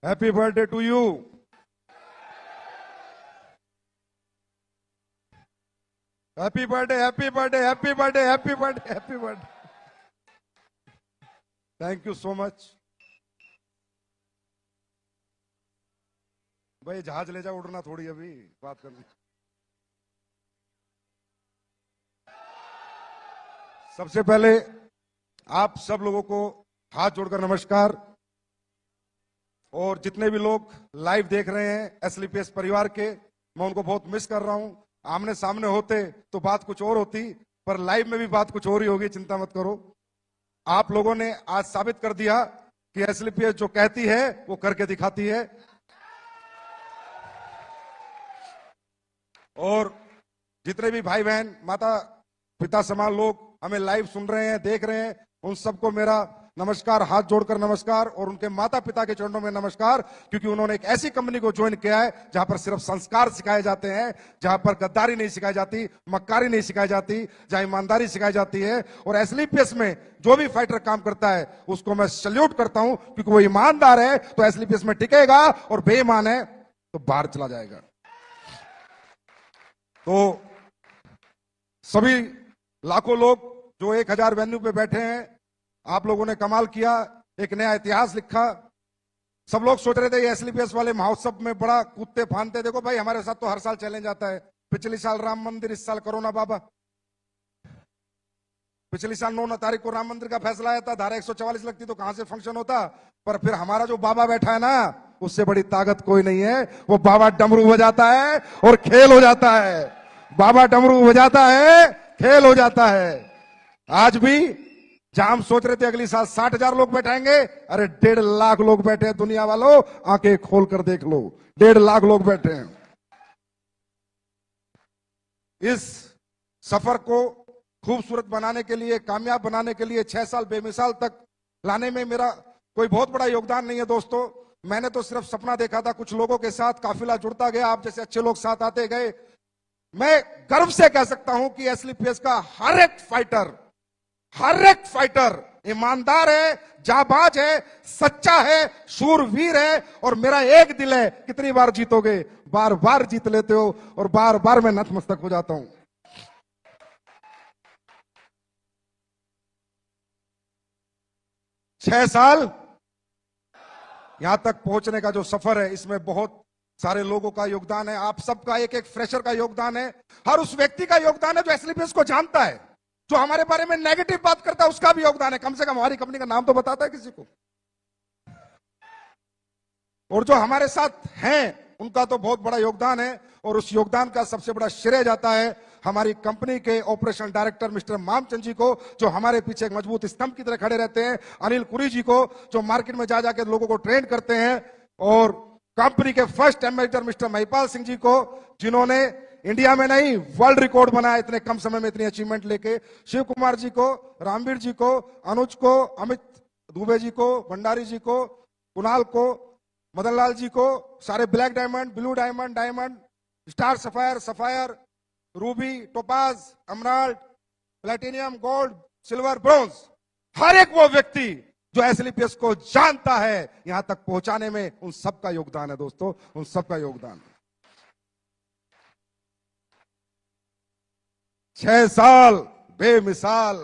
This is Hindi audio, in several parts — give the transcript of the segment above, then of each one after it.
Happy birthday to you. Happy birthday, happy birthday, happy birthday, happy birthday, happy birthday. Thank you so much. भाई जहाज ले जाओ, उड़ना थोड़ी अभी बात करनी। सबसे पहले आप सब लोगों को हाथ जोड़कर नमस्कार। और जितने भी लोग लाइव देख रहे हैं एसलीपीएस परिवार के, मैं उनको बहुत मिस कर रहा हूं। आमने सामने होते तो बात कुछ और होती, पर लाइव में भी बात कुछ और ही होगी, चिंता मत करो। आप लोगों ने आज साबित कर दिया कि एसलीपीएस जो कहती है वो करके दिखाती है। और जितने भी भाई बहन माता पिता समान लोग हमें लाइव सुन रहे हैं, देख रहे हैं, उन सबको मेरा नमस्कार, हाथ जोड़कर नमस्कार। और उनके माता पिता के चरणों में नमस्कार, क्योंकि उन्होंने एक ऐसी कंपनी को ज्वाइन किया है जहां पर सिर्फ संस्कार सिखाए जाते हैं, जहां पर गद्दारी नहीं सिखाई जाती, मक्कारी नहीं सिखाई जाती, जहां ईमानदारी सिखाई जाती है। और एसलीपीएस में जो भी फाइटर काम करता है उसको मैं सल्यूट करता हूं, क्योंकि वो ईमानदार है तो एसलीपीएस में टिकेगा, और बेईमान है तो बाहर चला जाएगा। तो सभी लाखों लोग जो 1000 वेन्यू पे बैठे हैं, आप लोगों ने कमाल किया, एक नया इतिहास लिखा। सब लोग सोच रहे थे ये एसलीपीएस वाले महोत्सव में बड़ा कूदते फांदते। देखो भाई, हमारे साथ तो हर साल चैलेंज आता है। पिछले साल राम मंदिर, इस साल कोरोना बाबा। पिछली साल 9 तारीख को राम मंदिर का फैसला आया था, धारा 144 लगती तो कहां से फंक्शन होता। पर फिर हमारा जो बाबा बैठा है ना, उससे बड़ी ताकत कोई नहीं है। वो बाबा डमरू बजाता है और खेल हो जाता है। बाबा डमरू बजाता है, खेल हो जाता है। आज भी जहां हम सोच रहे थे अगली साल 60,000 लोग बैठाएंगे, अरे 1.5 लाख लोग बैठे हैं। दुनिया वालों, आंखें खोल कर देख लो, 1.5 लाख लोग बैठे हैं। इस सफर को खूबसूरत बनाने के लिए, कामयाब बनाने के लिए, 6 साल बेमिसाल तक लाने में मेरा कोई बहुत बड़ा योगदान नहीं है दोस्तों। मैंने तो सिर्फ सपना देखा था, कुछ लोगों के साथ काफिला जुड़ता गया, आप जैसे अच्छे लोग साथ आते गए। मैं गर्व से कह सकता हूं कि एसलीपीएस का हर एक फाइटर ईमानदार है, जाबाज है, सच्चा है, शूरवीर है। और मेरा एक दिल है, कितनी बार जीतोगे? बार बार जीत लेते हो, और बार बार मैं नतमस्तक हो जाता हूं। 6 साल यहां तक पहुंचने का जो सफर है, इसमें बहुत सारे लोगों का योगदान है। आप सबका, एक एक फ्रेशर का योगदान है, हर उस व्यक्ति का योगदान है जो एसलीपीएस को जानता है। जो हमारे बारे में नेगेटिव बात करता है उसका भी योगदान है, कम से कम हमारी कंपनी का नाम तो बताता है किसी को। और जो हमारे साथ हैं उनका तो बहुत बड़ा योगदान है। और उस योगदान का सबसे बड़ा श्रेय जाता है हमारी कंपनी के ऑपरेशन डायरेक्टर मिस्टर मामचंद जी को, जो हमारे पीछे एक मजबूत स्तंभ की तरह खड़े रहते हैं। अनिल कुरी जी को, जो मार्केट में जा जाकर लोगों को ट्रेन करते हैं। और कंपनी के first ambassador mister Mahipal Singh ji को, जिन्होंने इंडिया में नहीं वर्ल्ड रिकॉर्ड बनाया इतने कम समय में इतनी अचीवमेंट लेके। शिव कुमार जी को, रामवीर जी को, अनुज को, अमित दुबे जी को, भंडारी जी को, कुणाल को, मदन लाल जी को, सारे black diamond, blue diamond, diamond, star sapphire, sapphire, ruby, topaz, emerald, platinum, gold, silver, bronze, हर एक वो व्यक्ति जो एसलीपीएस को जानता है, यहां तक पहुंचाने में उन सबका योगदान है दोस्तों, उन सबका योगदान। 6 साल बेमिसाल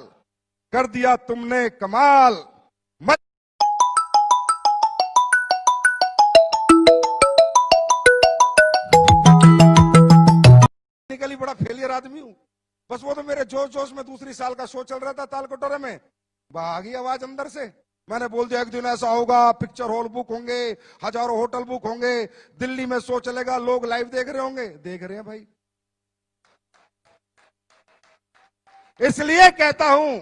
कर दिया तुमने कमाल। टेक्निकली बड़ा फेलियर आदमी हूं, बस वो तो मेरे जोश जोश में दूसरी साल का शो चल रहा था ताल कटोरे में, भागी आवाज अंदर से। मैंने बोल दिया एक दिन ऐसा होगा, पिक्चर हॉल बुक होंगे, हजारों होटल बुक होंगे, दिल्ली में शो चलेगा, लोग लाइव देख रहे होंगे। देख रहे हैं भाई। इसलिए कहता हूं,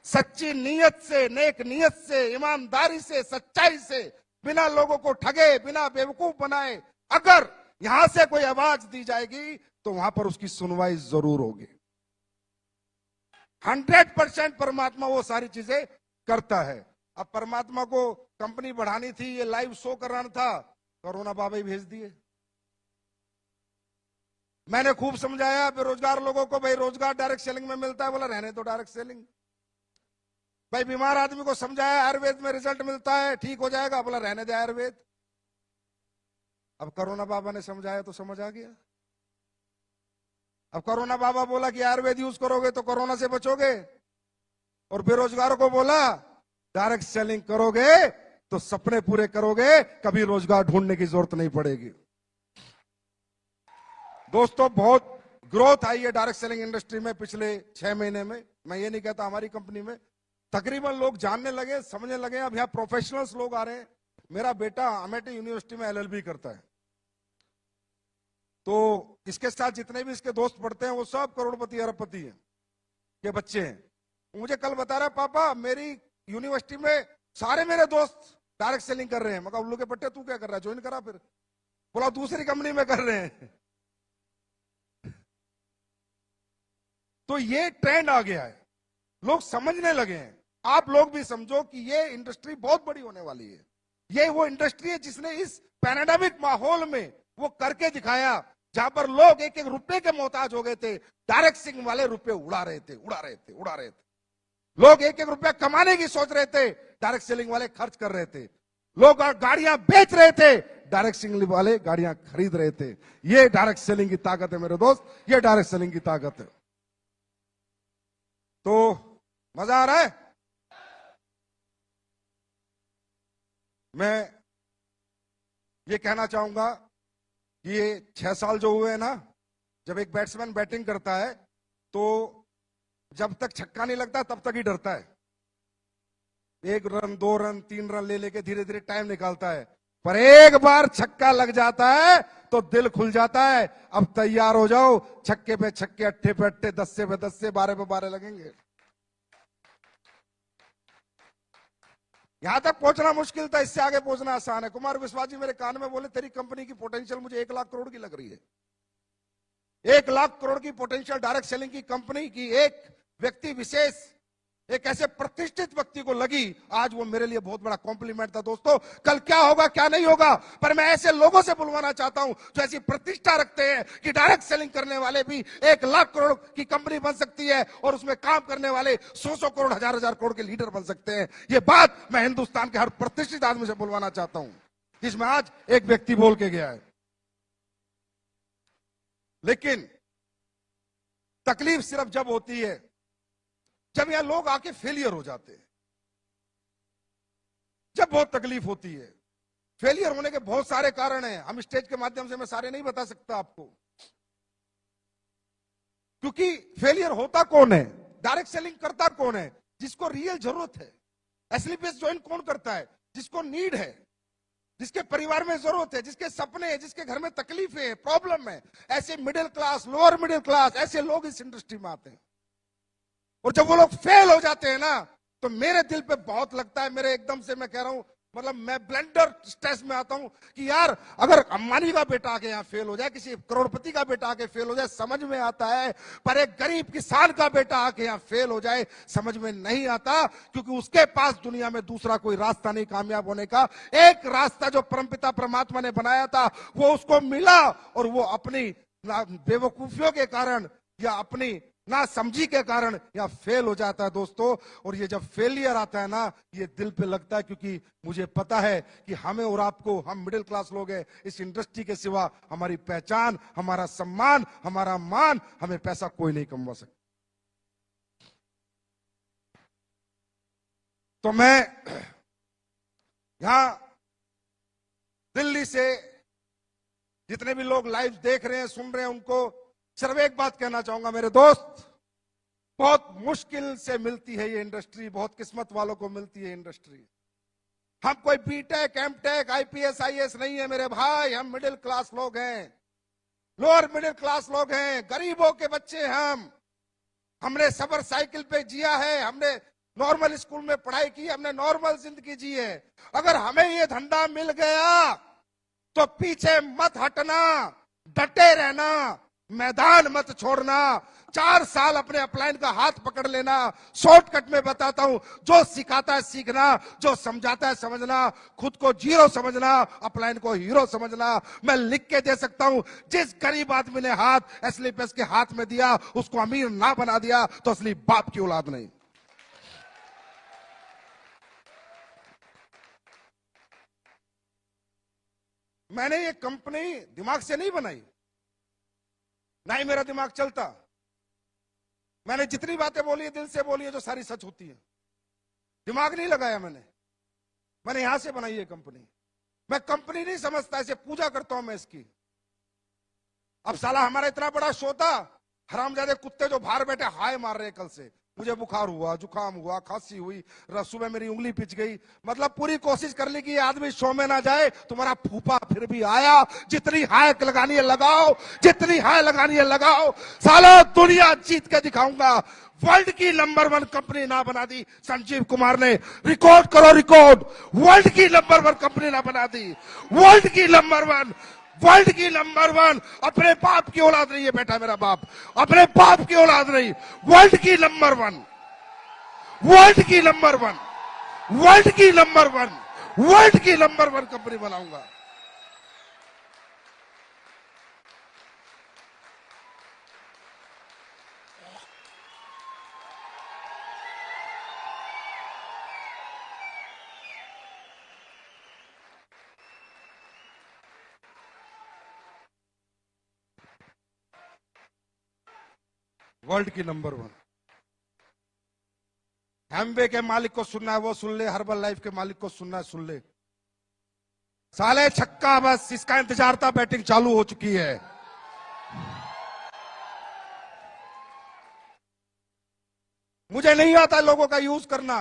सच्ची नीयत से, नेक नीयत से, ईमानदारी से, सच्चाई से, बिना लोगों को ठगे, बिना बेवकूफ बनाए अगर यहां से कोई आवाज दी जाएगी तो वहां पर उसकी सुनवाई जरूर होगी। 100% परमात्मा वो सारी चीजें करता है। अब परमात्मा को कंपनी बढ़ानी थी, ये लाइव शो कराना था, कोरोना बाबा ही भेज दिए। मैंने खूब समझाया बेरोजगार लोगों को, भाई रोजगार डायरेक्ट सेलिंग में मिलता है, बोला रहने दो डायरेक्ट सेलिंग। भाई बीमार आदमी को समझाया आयुर्वेद में रिजल्ट मिलता है, ठीक हो जाएगा, बोला रहने दे आयुर्वेद। अब कोरोना बाबा ने समझाया तो समझ आ गया। अब कोरोना बाबा बोला कि आयुर्वेद यूज करोगे तो कोरोना से बचोगे, और बेरोजगारों को बोला डायरेक्ट सेलिंग करोगे तो सपने पूरे करोगे, कभी रोजगार ढूंढने की जरूरत नहीं पड़ेगी। दोस्तों, बहुत ग्रोथ आई है डायरेक्ट सेलिंग इंडस्ट्री में पिछले 6 महीने में। मैं ये नहीं कहता हमारी कंपनी में, तकरीबन लोग जानने लगे, समझने लगे। अब यहाँ प्रोफेशनल्स लोग आ रहे हैं। मेरा बेटा अमेठी यूनिवर्सिटी में एलएलबी करता है, तो इसके साथ जितने भी इसके दोस्त पढ़ते हैं वो सब करोड़पति अरबपति हैं के बच्चे हैं। मुझे कल बता रहा, पापा मेरी यूनिवर्सिटी में सारे मेरे दोस्त डायरेक्ट सेलिंग कर रहे हैं। मगर उल्लू के पट्टे तू क्या कर रहा है, ज्वाइन करा। फिर बोला दूसरी कंपनी में कर रहे हैं। तो ये ट्रेंड आ गया है, लोग समझने लगे हैं। आप लोग भी समझो कि ये इंडस्ट्री बहुत बड़ी होने वाली है। ये वो इंडस्ट्री है जिसने इस पैंडेमिक माहौल में वो करके दिखाया, जहां पर लोग एक एक रुपए के मोहताज हो गए थे। डायरेक्ट सेलिंग वाले रुपए उड़ा रहे थे। लोग एक एक रुपया कमाने की सोच रहे थे, डायरेक्ट सेलिंग वाले खर्च कर रहे थे। लोग गाड़ियां बेच रहे थे, डायरेक्ट सेलिंग वाले गाड़ियां खरीद रहे थे। ये डायरेक्ट सेलिंग की ताकत है मेरे दोस्त, ये डायरेक्ट सेलिंग की ताकत है। तो मजा आ रहा है। मैं ये कहना चाहूंगा कि ये 6 साल जो हुए हैं ना, जब एक बैट्समैन बैटिंग करता है तो जब तक छक्का नहीं लगता तब तक ही डरता है। 1 रन 2 रन 3 रन ले लेके धीरे धीरे टाइम निकालता है, पर एक बार छक्का लग जाता है तो दिल खुल जाता है। अब तैयार हो जाओ, छक्के पे छक्के, अट्ठे पे अट्ठे, 10 पे 10, 12 पे 12 लगेंगे। यहां तक पहुंचना मुश्किल था, इससे आगे पहुंचना आसान है। कुमार विश्वास जी मेरे कान में बोले, तेरी कंपनी की पोटेंशियल मुझे 1 लाख करोड़ की लग रही है। 1 लाख करोड़ की पोटेंशियल डायरेक्ट सेलिंग की कंपनी की एक व्यक्ति विशेष, एक ऐसे प्रतिष्ठित व्यक्ति को लगी। आज वो मेरे लिए बहुत बड़ा कॉम्प्लीमेंट था। दोस्तों, कल क्या होगा क्या नहीं होगा, पर मैं ऐसे लोगों से बुलवाना चाहता हूं जो ऐसी प्रतिष्ठा रखते हैं कि डायरेक्ट सेलिंग करने वाले भी 1 लाख करोड़ की कंपनी बन सकती है, और उसमें काम करने वाले 100 करोड़, 1000 करोड़ के लीडर बन सकते हैं। ये बात मैं हिंदुस्तान के हर प्रतिष्ठित आदमी से बुलवाना चाहता हूं, जिसमें आज एक व्यक्ति बोल के गया है। लेकिन तकलीफ सिर्फ जब होती है जब यहां लोग आके फेलियर हो जाते हैं, जब बहुत तकलीफ होती है। फेलियर होने के बहुत सारे कारण हैं, हम स्टेज के माध्यम से मैं सारे नहीं बता सकता आपको, क्योंकि फेलियर होता कौन है, डायरेक्ट सेलिंग करता कौन है, जिसको रियल जरूरत है। एसलीपीएस ज्वाइन कौन करता है, जिसको नीड है, जिसके परिवार में जरूरत है, जिसके सपने हैं, जिसके घर में तकलीफें हैं, प्रॉब्लम है। ऐसे middle class, lower middle class, ऐसे लोग इस इंडस्ट्री में आते हैं। और जब वो लोग फेल हो जाते हैं ना, तो मेरे दिल पे बहुत लगता है। मेरे एकदम से मैं कह रहा हूं, मतलब मैं ब्लेंडर स्ट्रेस में आता हूं कि यार, अगर अंबानी का बेटा आके यहाँ फेल हो जाए, किसी करोड़पति का बेटा आके फेल हो जाए, समझ में आता है। पर एक गरीब किसान का बेटा आके यहाँ फेल हो जाए, समझ में नहीं आता, क्योंकि उसके पास दुनिया में दूसरा कोई रास्ता नहीं कामयाब होने का। एक रास्ता जो परमपिता परमात्मा ने बनाया था, वो उसको मिला, और वो अपनी बेवकूफियों के कारण या अपनी ना समझी के कारण या फेल हो जाता है दोस्तों। और ये जब फेलियर आता है ना, ये दिल पे लगता है, क्योंकि मुझे पता है कि हमें और आपको, हम मिडिल क्लास लोग हैं, इस इंडस्ट्री के सिवा हमारी पहचान, हमारा सम्मान, हमारा मान, हमें पैसा कोई नहीं कमवा सकता। तो मैं यहां दिल्ली से जितने भी लोग लाइव देख रहे हैं, सुन रहे हैं, उनको सिर्फ एक बात कहना चाहूंगा, मेरे दोस्त, बहुत मुश्किल से मिलती है ये इंडस्ट्री, बहुत किस्मत वालों को मिलती है इंडस्ट्री। हम कोई बीटेक, एमटेक, आईपीएस, आईएएस नहीं है मेरे भाई, हम मिडिल क्लास लोग हैं, लोअर मिडिल क्लास लोग हैं, गरीबों के बच्चे हम। हमने सबर साइकिल पे जिया है, हमने नॉर्मल स्कूल में पढ़ाई की, हमने नॉर्मल जिंदगी जी है। अगर हमें ये धंधा मिल गया तो पीछे मत हटना, डटे रहना, मैदान मत छोड़ना। 4 साल अपने अपलाइन का हाथ पकड़ लेना। शॉर्टकट में बताता हूं, जो सिखाता है सीखना, जो समझाता है समझना, खुद को जीरो समझना, अपलाइन को हीरो समझना। मैं लिख के दे सकता हूं, जिस गरीब आदमी ने हाथ एसलीपीएस के हाथ में दिया, उसको अमीर ना बना दिया तो असली बाप की औलाद नहीं। मैंने ये कंपनी दिमाग से नहीं बनाई, ना ही मेरा दिमाग चलता। मैंने जितनी बातें बोली है दिल से बोली है, जो सारी सच होती है। दिमाग नहीं लगाया मैंने यहां से बनाई है कंपनी। मैं कंपनी नहीं समझता, ऐसे पूजा करता हूं मैं इसकी। अब साला हमारा इतना बड़ा शो था, हरामजादे कुत्ते जो बाहर बैठे हाय मार रहे कल से। मुझे बुखार हुआ, जुकाम हुआ, खांसी हुई, सुबह मेरी उंगली पिच गई। मतलब पूरी कोशिश कर ली कि ये आदमी शो में ना जाए। तुम्हारा फूफा फिर भी आया। जितनी हाय लगानी है लगाओ, जितनी हाय लगानी है लगाओ। साला दुनिया जीत के दिखाऊंगा। वर्ल्ड की नंबर 1 कंपनी ना बना दी संजीव कुमार ने। रिकॉर्ड करो रिकॉर्ड, वर्ल्ड की नंबर 1 कंपनी ना बना दी। वर्ल्ड की नंबर 1, वर्ल्ड की नंबर 1। अपने बाप की औलाद नहीं है बेटा, मेरा बाप अपने बाप की औलाद नहीं। वर्ल्ड की नंबर 1, वर्ल्ड की नंबर 1, वर्ल्ड की नंबर 1, वर्ल्ड की नंबर 1 कंपनी बनाऊंगा। वर्ल्ड की नंबर 1। हैमवे के मालिक को सुनना है वो सुन ले, हर्बल लाइफ के मालिक को सुनना है सुन ले। साले छक्का, बस इसका इंतजार था, बैटिंग चालू हो चुकी है। मुझे नहीं आता लोगों का यूज करना,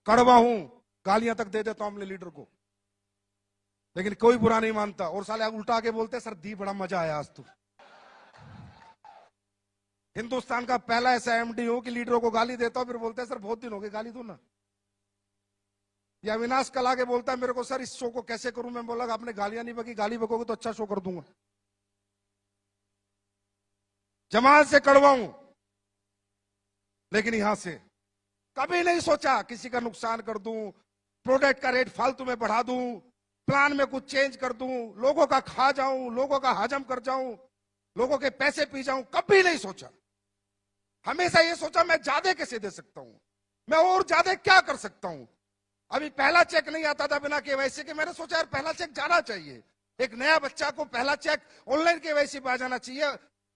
कड़वा हूं, गालियां तक दे देता हूं अपने लीडर को, लेकिन कोई बुरा नहीं मानता। और साले उल्टा के बोलते सर दी बड़ा मजा आया आज तो। हिंदुस्तान का पहला ऐसा एमडी हूं कि लीडरों को गाली देता हूं, फिर बोलते हैं सर बहुत दिन हो गए गाली दो ना। या अविनाश कल आके बोलता है मेरे को सर इस शो को कैसे करूं। मैं बोला आपने गालियां नहीं बकी, गाली बकोगे तो अच्छा शो कर दूंगा। जमात से कड़वा हूं, लेकिन यहां से कभी नहीं सोचा किसी का नुकसान कर दूं, प्रोडक्ट का रेट फालतू में बढ़ा दूं, प्लान में कुछ चेंज कर दूं, लोगों का खा जाऊं, लोगों का हजम कर जाऊं, लोगों के पैसे पी जाऊं। कभी नहीं सोचा। हमेशा ये सोचा मैं ज्यादा कैसे दे सकता हूं, मैं और ज्यादा क्या कर सकता हूं। अभी पहला चेक नहीं आता था बिना केवाईसी के। मैंने सोचा यार पहला चेक जाना चाहिए। एक नया बच्चा को पहला चेक ऑनलाइन केवाईसी पे आ जाना चाहिए,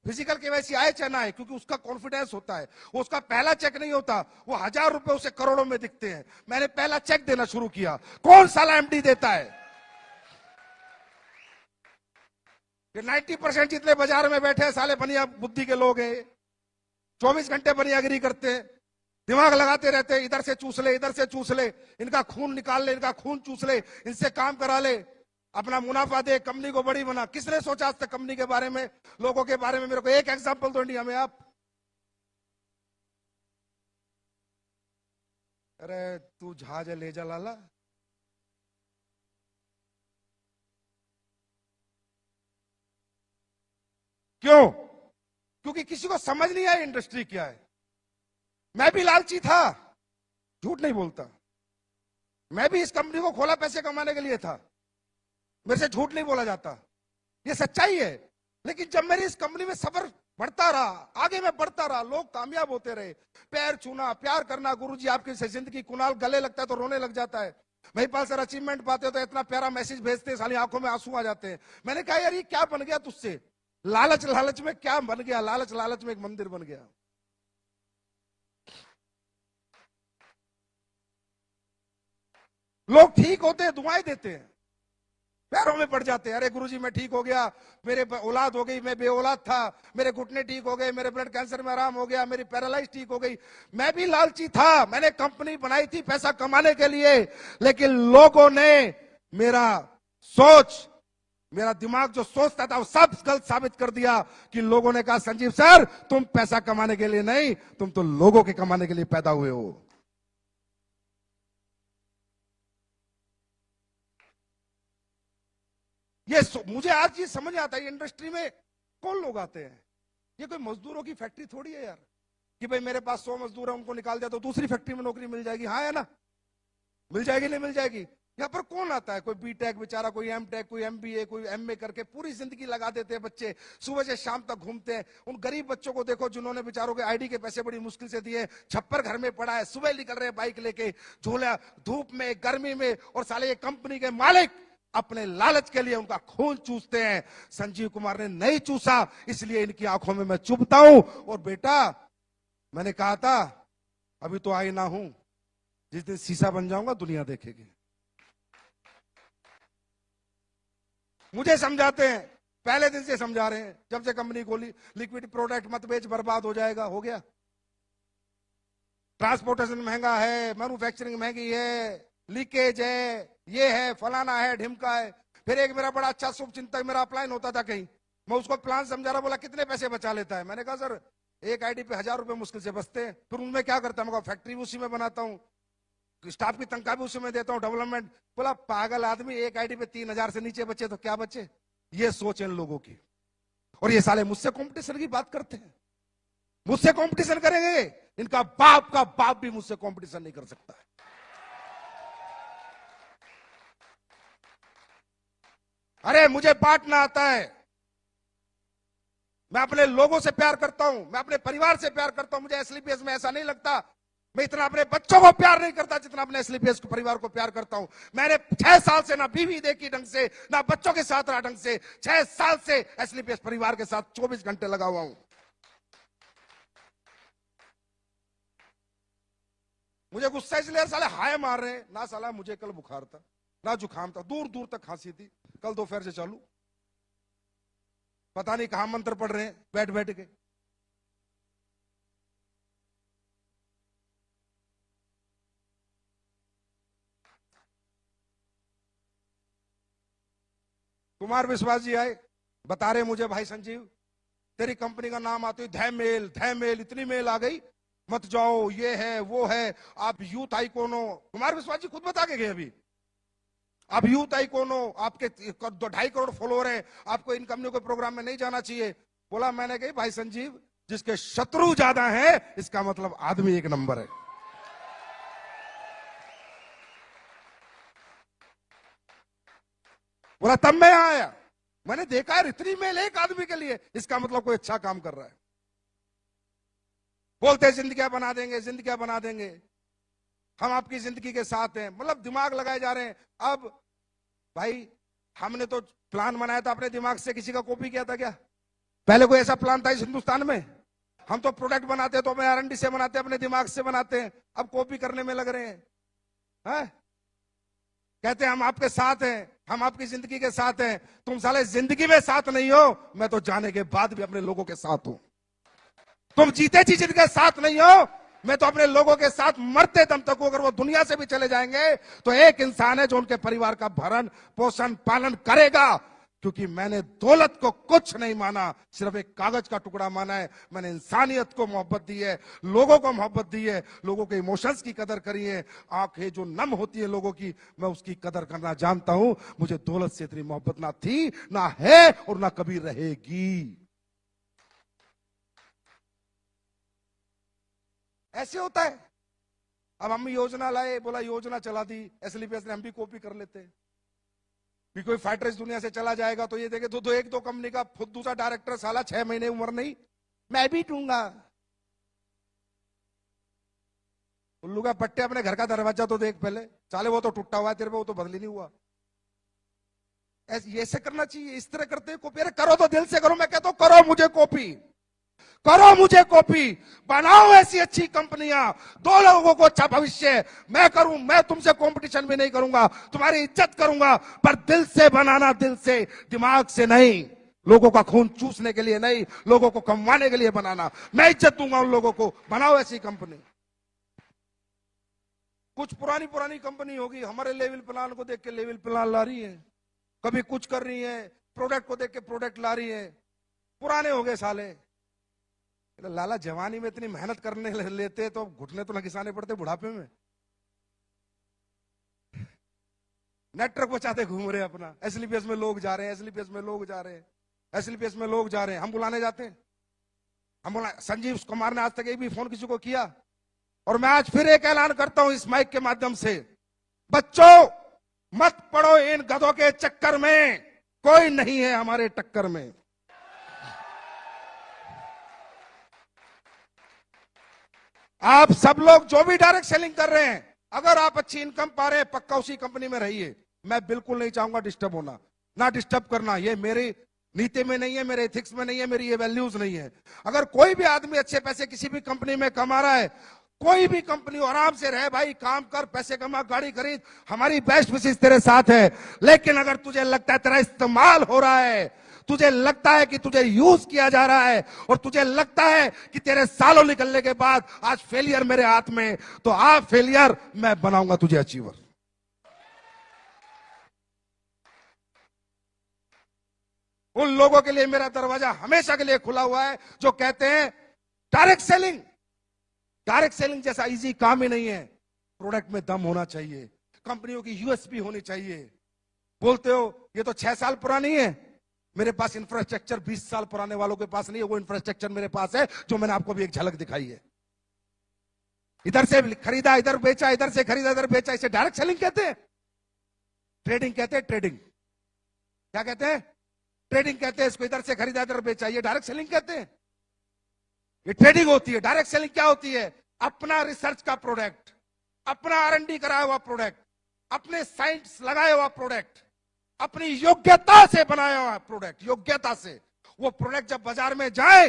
फिजिकल केवाईसी आए चाहे ना आए, क्योंकि उसका कॉन्फिडेंस होता है। उसका पहला चेक नहीं होता, वो 1000 रुपए उसे करोड़ों में दिखते हैं। मैंने पहला चेक देना शुरू किया। कौन साला एमडी देता है? ये 90% जितने बाजार में बैठे हैं साले बनिया बुद्धि के लोग हैं। 24 घंटे बनियागिरी करते हैं, दिमाग लगाते रहते हैं, इधर से चूस ले, इधर से चूस ले, इनका खून निकाल ले, इनका खून चूस ले, इनसे काम करा ले, अपना मुनाफा दे, कंपनी को बड़ी बना। किसने सोचा आज तक कंपनी के बारे में, लोगों के बारे में? मेरे को एक एग्जांपल दो इंडिया में आप। अरे तू जहाज ले जा लाला। क्यों? क्योंकि किसी को समझ नहीं आया इंडस्ट्री क्या है। मैं भी लालची था, झूठ नहीं बोलता। मैं भी इस कंपनी को खोला पैसे कमाने के लिए था, मेरे से झूठ नहीं बोला जाता, ये सच्चाई है। लेकिन जब मेरी इस कंपनी में सफर बढ़ता रहा, आगे मैं बढ़ता रहा, लोग कामयाब होते रहे, पैर छूना, प्यार करना। गुरुजी आपकी जिंदगी, कुणाल गले लगता है तो रोने लग जाता है। महिपाल सर अचीवमेंट पाते हो तो इतना प्यारा मैसेज भेजते हैं, साली आंखों में आंसू आ जाते हैं। मैंने कहा यार ये क्या बन गया तुझसे? लालच लालच में क्या बन गया? लालच लालच में एक मंदिर बन गया। लोग ठीक होते हैं, दुआएं देते हैं, पैरों में पड़ जाते हैं। अरे गुरुजी मैं ठीक हो गया, मेरे औलाद हो गई, मैं बे औलाद था, मेरे घुटने ठीक हो गए, मेरे ब्लड कैंसर में आराम हो गया, मेरी पैरालाइज ठीक हो गई। मैं भी लालची था, मैंने कंपनी बनाई थी पैसा कमाने के लिए, लेकिन लोगों ने मेरा सोच, मेरा दिमाग जो सोचता था वो सब गलत साबित कर दिया। कि लोगों ने कहा संजीव सर तुम पैसा कमाने के लिए नहीं, तुम तो लोगों के कमाने के लिए पैदा हुए हो। ये मुझे आज चीज समझ आता है, इंडस्ट्री में कौन लोग आते हैं? ये कोई मजदूरों की फैक्ट्री थोड़ी है यार, कि भाई मेरे पास 100 मजदूर है, उनको निकाल दिया तो दूसरी फैक्ट्री में नौकरी मिल जाएगी। हाँ है ना, मिल जाएगी नहीं मिल जाएगी। यहाँ पर कौन आता है? कोई बीटेक बेचारा, कोई एमटेक, कोई एमबीए, कोई एमए करके पूरी जिंदगी लगा देते हैं बच्चे, सुबह से शाम तक घूमते हैं। उन गरीब बच्चों को देखो जिन्होंने बेचारों के आईडी के पैसे बड़ी मुश्किल से दिए, छप्पर घर में पड़ा है, सुबह निकल रहे हैं बाइक लेके, झोला, धूप में, गर्मी में, और साले ये कंपनी के मालिक अपने लालच के लिए उनका खून चूसते हैं। संजीव कुमार ने नहीं चूसा, इसलिए इनकी आंखों में मैं चुभता हूं। और बेटा, मैंने कहा था अभी तो आई ना हूं, जिस दिन शीशा बन जाऊंगा दुनिया देखेगी। मुझे समझाते हैं, पहले दिन से समझा रहे हैं, जब से कंपनी खोली, लिक्विड प्रोडक्ट मत बेच, बर्बाद हो जाएगा। हो गया। ट्रांसपोर्टेशन महंगा है, मैन्युफैक्चरिंग महंगी है, लीकेज है, ये है, फलाना है, ढिमका है। फिर एक मेरा बड़ा अच्छा शुभ चिंतक मेरा अपलाइन होता था कहीं, मैं उसको प्लान समझा रहा, बोला कितने पैसे बचा लेता है। मैंने कहा सर एक आईडी पे 1000 रुपए मुश्किल से बचते हैं। फिर उनमें क्या करता है, मैं फैक्ट्री उसी में बनाता हूँ, स्टाफ की तनख्वाह भी उसी में देता हूँ, डेवलपमेंट। बोला पागल आदमी, एक आईडी पे 3000 से नीचे बचे तो क्या बचे। ये सोच इन लोगों की। और ये साले मुझसे कंपटीशन की बात करते हैं, मुझसे कंपटीशन करेंगे। इनका बाप का बाप भी मुझसे कंपटीशन नहीं कर सकता है। अरे मुझे बांटना आता है, मैं अपने लोगों से प्यार करता हूं, मैं अपने परिवार से प्यार करता हूं। मुझे एसलीपीएस में ऐसा नहीं लगता मैं इतना अपने बच्चों को प्यार नहीं करता जितना अपने एसलीपीएस के परिवार को प्यार करता हूं। मैंने 6 साल से ना बीवी देखी ढंग से, ना बच्चों के साथ रहा ढंग से। 6 साल से एसलीपीएस परिवार के साथ 24 घंटे लगा हुआ हूं। मुझे गुस्सा इसलिए साले हाय मार रहे हैं ना। साला मुझे कल बुखार था ना जुकाम था, दूर दूर तक खांसी थी। कल दोपहर से चालू, पता नहीं कहां मंत्र पढ़ रहे हैं बैठ बैठ के। कुमार विश्वास जी आए, बता रहे मुझे भाई संजीव तेरी कंपनी का नाम आते ही धैमेल धैमेल इतनी मेल आ गई, मत जाओ, ये है वो है, आप यूथ आइकॉन हो। कुमार विश्वास जी खुद बता के गए अभी, आप यूथ आइकॉन हो, आपके 2.5 करोड़ फॉलोअर हैं, आपको इन कंपनियों के प्रोग्राम में नहीं जाना चाहिए। बोला मैंने कही भाई संजीव, जिसके शत्रु ज्यादा है इसका मतलब आदमी एक नंबर है। बोला तब मैं आया, मैंने देखा है इतनी मेल एक आदमी के लिए, इसका मतलब कोई अच्छा काम कर रहा है। बोलते जिंदगियां बना देंगे, जिंदगियां बना देंगे, हम आपकी जिंदगी के साथ हैं, मतलब दिमाग लगाए जा रहे हैं। अब भाई हमने तो प्लान बनाया था अपने दिमाग से, किसी का कॉपी किया था क्या? पहले कोई ऐसा प्लान था इस हिंदुस्तान में? हम तो प्रोडक्ट बनाते तो अपने R&D से बनाते, अपने दिमाग से बनाते हैं, अब कॉपी करने में लग रहे हैं। है? कहते हैं हम आपके साथ हैं, हम आपकी जिंदगी के साथ हैं। तुम साले जिंदगी में साथ नहीं हो, मैं तो जाने के बाद भी अपने लोगों के साथ हूं। तुम जीते जी जिनके साथ नहीं हो, मैं तो अपने लोगों के साथ मरते दम तक हूं। अगर वो दुनिया से भी चले जाएंगे तो एक इंसान है जो उनके परिवार का भरण पोषण पालन करेगा। क्योंकि मैंने दौलत को कुछ नहीं माना, सिर्फ एक कागज का टुकड़ा माना है। मैंने इंसानियत को मोहब्बत दी है, लोगों को मोहब्बत दी है, लोगों के इमोशंस की कदर करी है। आंखें जो नम होती है लोगों की, मैं उसकी कदर करना जानता हूं। मुझे दौलत से इतनी मोहब्बत ना थी, ना है और ना कभी रहेगी। ऐसे होता है। अब हम योजना लाए, बोला योजना चला दी एसलीपीएस ने, हम भी कॉपी कर लेते हैं कि कोई फाइटर इस दुनिया से चला जाएगा तो ये देखे तो एक दो कंपनी का खुद दूसरा डायरेक्टर साला 6 महीने उम्र नहीं, मैं भी दूंगा। उल्लू का पट्टे, अपने घर का दरवाजा तो देख पहले, साले वो तो टूटा हुआ है तेरे पे, वो तो बदली नहीं हुआ। ऐसे करना चाहिए, इस तरह करते कॉपी। अरे करो तो दिल से करो, मैं कहता हूं करो मुझे कॉपी, करो मुझे कॉपी, बनाओ ऐसी अच्छी कंपनियां, दो लोगों को अच्छा भविष्य। मैं करूं, मैं तुमसे कंपटीशन भी नहीं करूंगा, तुम्हारी इज्जत करूंगा, पर दिल से बनाना, दिल से, दिमाग से नहीं। लोगों का खून चूसने के लिए नहीं, लोगों को कमवाने के लिए बनाना। मैं इज्जत दूंगा उन लोगों को, बनाओ ऐसी कंपनी। कुछ पुरानी पुरानी कंपनी होगी, हमारे लेवल प्लान को देख के लेवल प्लान ला रही है, कभी कुछ कर रही है, प्रोडक्ट को देख के प्रोडक्ट ला रही है। पुराने हो गए साले। लाला जवानी में इतनी मेहनत करने लेते तो घुटने तो न घिसाने पड़ते बुढ़ापे में। नेटवर्क बचाते घूम रहे अपना, एसलीपीएस में लोग जा रहे हैं, एसलीपीएस में लोग जा रहे हैं, एसलीपीएस में लोग जा रहे हैं। हम बुलाने जाते हैं, हम बुला। संजीव कुमार ने आज तक एक भी फोन किसी को किया? और मैं आज फिर एक ऐलान करता हूं इस माइक के माध्यम से, बच्चों मत पड़ो इन गधों के चक्कर में, कोई नहीं है हमारे टक्कर में। आप सब लोग जो भी डायरेक्ट सेलिंग कर रहे हैं, अगर आप अच्छी इनकम पा रहे हैं, पक्का उसी कंपनी में रहिए। मैं बिल्कुल नहीं चाहूंगा डिस्टर्ब होना, ना डिस्टर्ब करना। ये मेरी नीति में नहीं है, मेरे एथिक्स में नहीं है, मेरी ये वैल्यूज नहीं है। अगर कोई भी आदमी अच्छे पैसे किसी भी कंपनी में कमा रहा है, कोई भी कंपनी, आराम से रहे भाई, काम कर, पैसे कमा, गाड़ी खरीद, हमारी बेस्ट विशेष तेरे साथ है। लेकिन अगर तुझे लगता है तेरा इस्तेमाल हो रहा है, तुझे लगता है कि तुझे यूज किया जा रहा है, और तुझे लगता है कि तेरे सालों निकलने के बाद आज फेलियर मेरे हाथ में, तो आप फेलियर, मैं बनाऊंगा तुझे अचीवर। उन लोगों के लिए मेरा दरवाजा हमेशा के लिए खुला हुआ है जो कहते हैं डायरेक्ट सेलिंग, डायरेक्ट सेलिंग जैसा इजी काम ही नहीं है। प्रोडक्ट में दम होना चाहिए, कंपनियों की यूएसपी होनी चाहिए। बोलते हो ये तो 6 साल पुरानी है, मेरे पास इंफ्रास्ट्रक्चर 20 साल पुराने वालों के पास नहीं है, वो इंफ्रास्ट्रक्चर मेरे पास है जो मैंने आपको भी एक झलक दिखाई है। इधर से खरीदा, इधर बेचा, इधर से खरीदा, इधर बेचा, इसे डायरेक्ट सेलिंग कहते हैं। ट्रेडिंग कहते हैं, ट्रेडिंग। क्या कहते हैं? ट्रेडिंग कहते हैं इसको। इधर से खरीदा, इधर बेचा, ये डायरेक्ट सेलिंग कहते हैं। ये ट्रेडिंग होती है। डायरेक्ट सेलिंग क्या होती है? अपना रिसर्च का प्रोडक्ट, अपना R&D कराया हुआ प्रोडक्ट, अपने साइंस लगाया हुआ प्रोडक्ट, अपनी योग्यता से बनाया हुआ प्रोडक्ट, योग्यता से वो प्रोडक्ट जब बाजार में जाए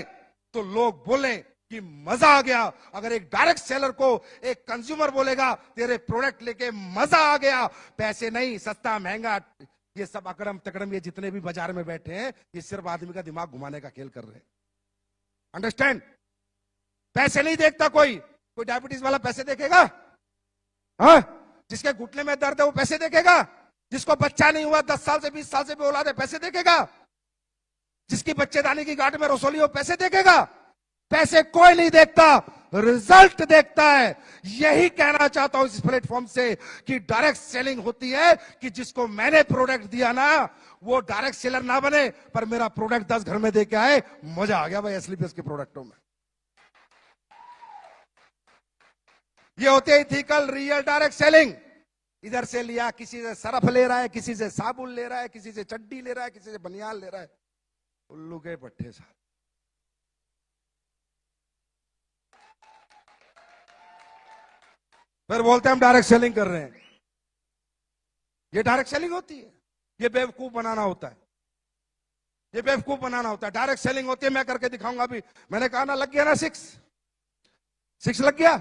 तो लोग बोले कि मजा आ गया। अगर एक डायरेक्ट सेलर को एक कंज्यूमर बोलेगा तेरे प्रोडक्ट लेके मजा आ गया, पैसे नहीं, सस्ता महंगा, ये सब अकड़म तकड़म, ये जितने भी बाजार में बैठे हैं, ये सिर्फ आदमी का दिमाग घुमाने का खेल कर रहे हैं। अंडरस्टैंड? पैसे नहीं देखता कोई। कोई डायबिटीज वाला पैसे देखेगा? हाँ? जिसके घुटने में दर्द है वो पैसे देखेगा? जिसको बच्चा नहीं हुआ 10 साल से 20 साल से भी औलाद है, पैसे देखेगा? जिसकी बच्चेदानी की गांठ में रसोली हो, पैसे देखेगा? पैसे कोई नहीं देखता, रिजल्ट देखता है। यही कहना चाहता हूं इस प्लेटफॉर्म से कि डायरेक्ट सेलिंग होती है कि जिसको मैंने प्रोडक्ट दिया ना, वो डायरेक्ट सेलर ना बने, पर मेरा प्रोडक्ट 10 घर में दे के आए, मजा आ गया भाई एसलीपीएस के प्रोडक्टों में। ये होते है इथिकल रियल डायरेक्ट सेलिंग। इधर से लिया, किसी से सरफ ले रहा है, किसी से साबुन ले रहा है, किसी से चड्डी ले रहा है, किसी से बनियान ले रहा है, उल्लू के पट्टे साथ। फिर बोलते हैं हम डायरेक्ट सेलिंग कर रहे हैं। ये डायरेक्ट सेलिंग होती है? ये बेवकूफ बनाना होता है, ये बेवकूफ बनाना होता है। डायरेक्ट सेलिंग होती है, मैं करके दिखाऊंगा। अभी मैंने कहा ना, लग गया ना 6 लग गया।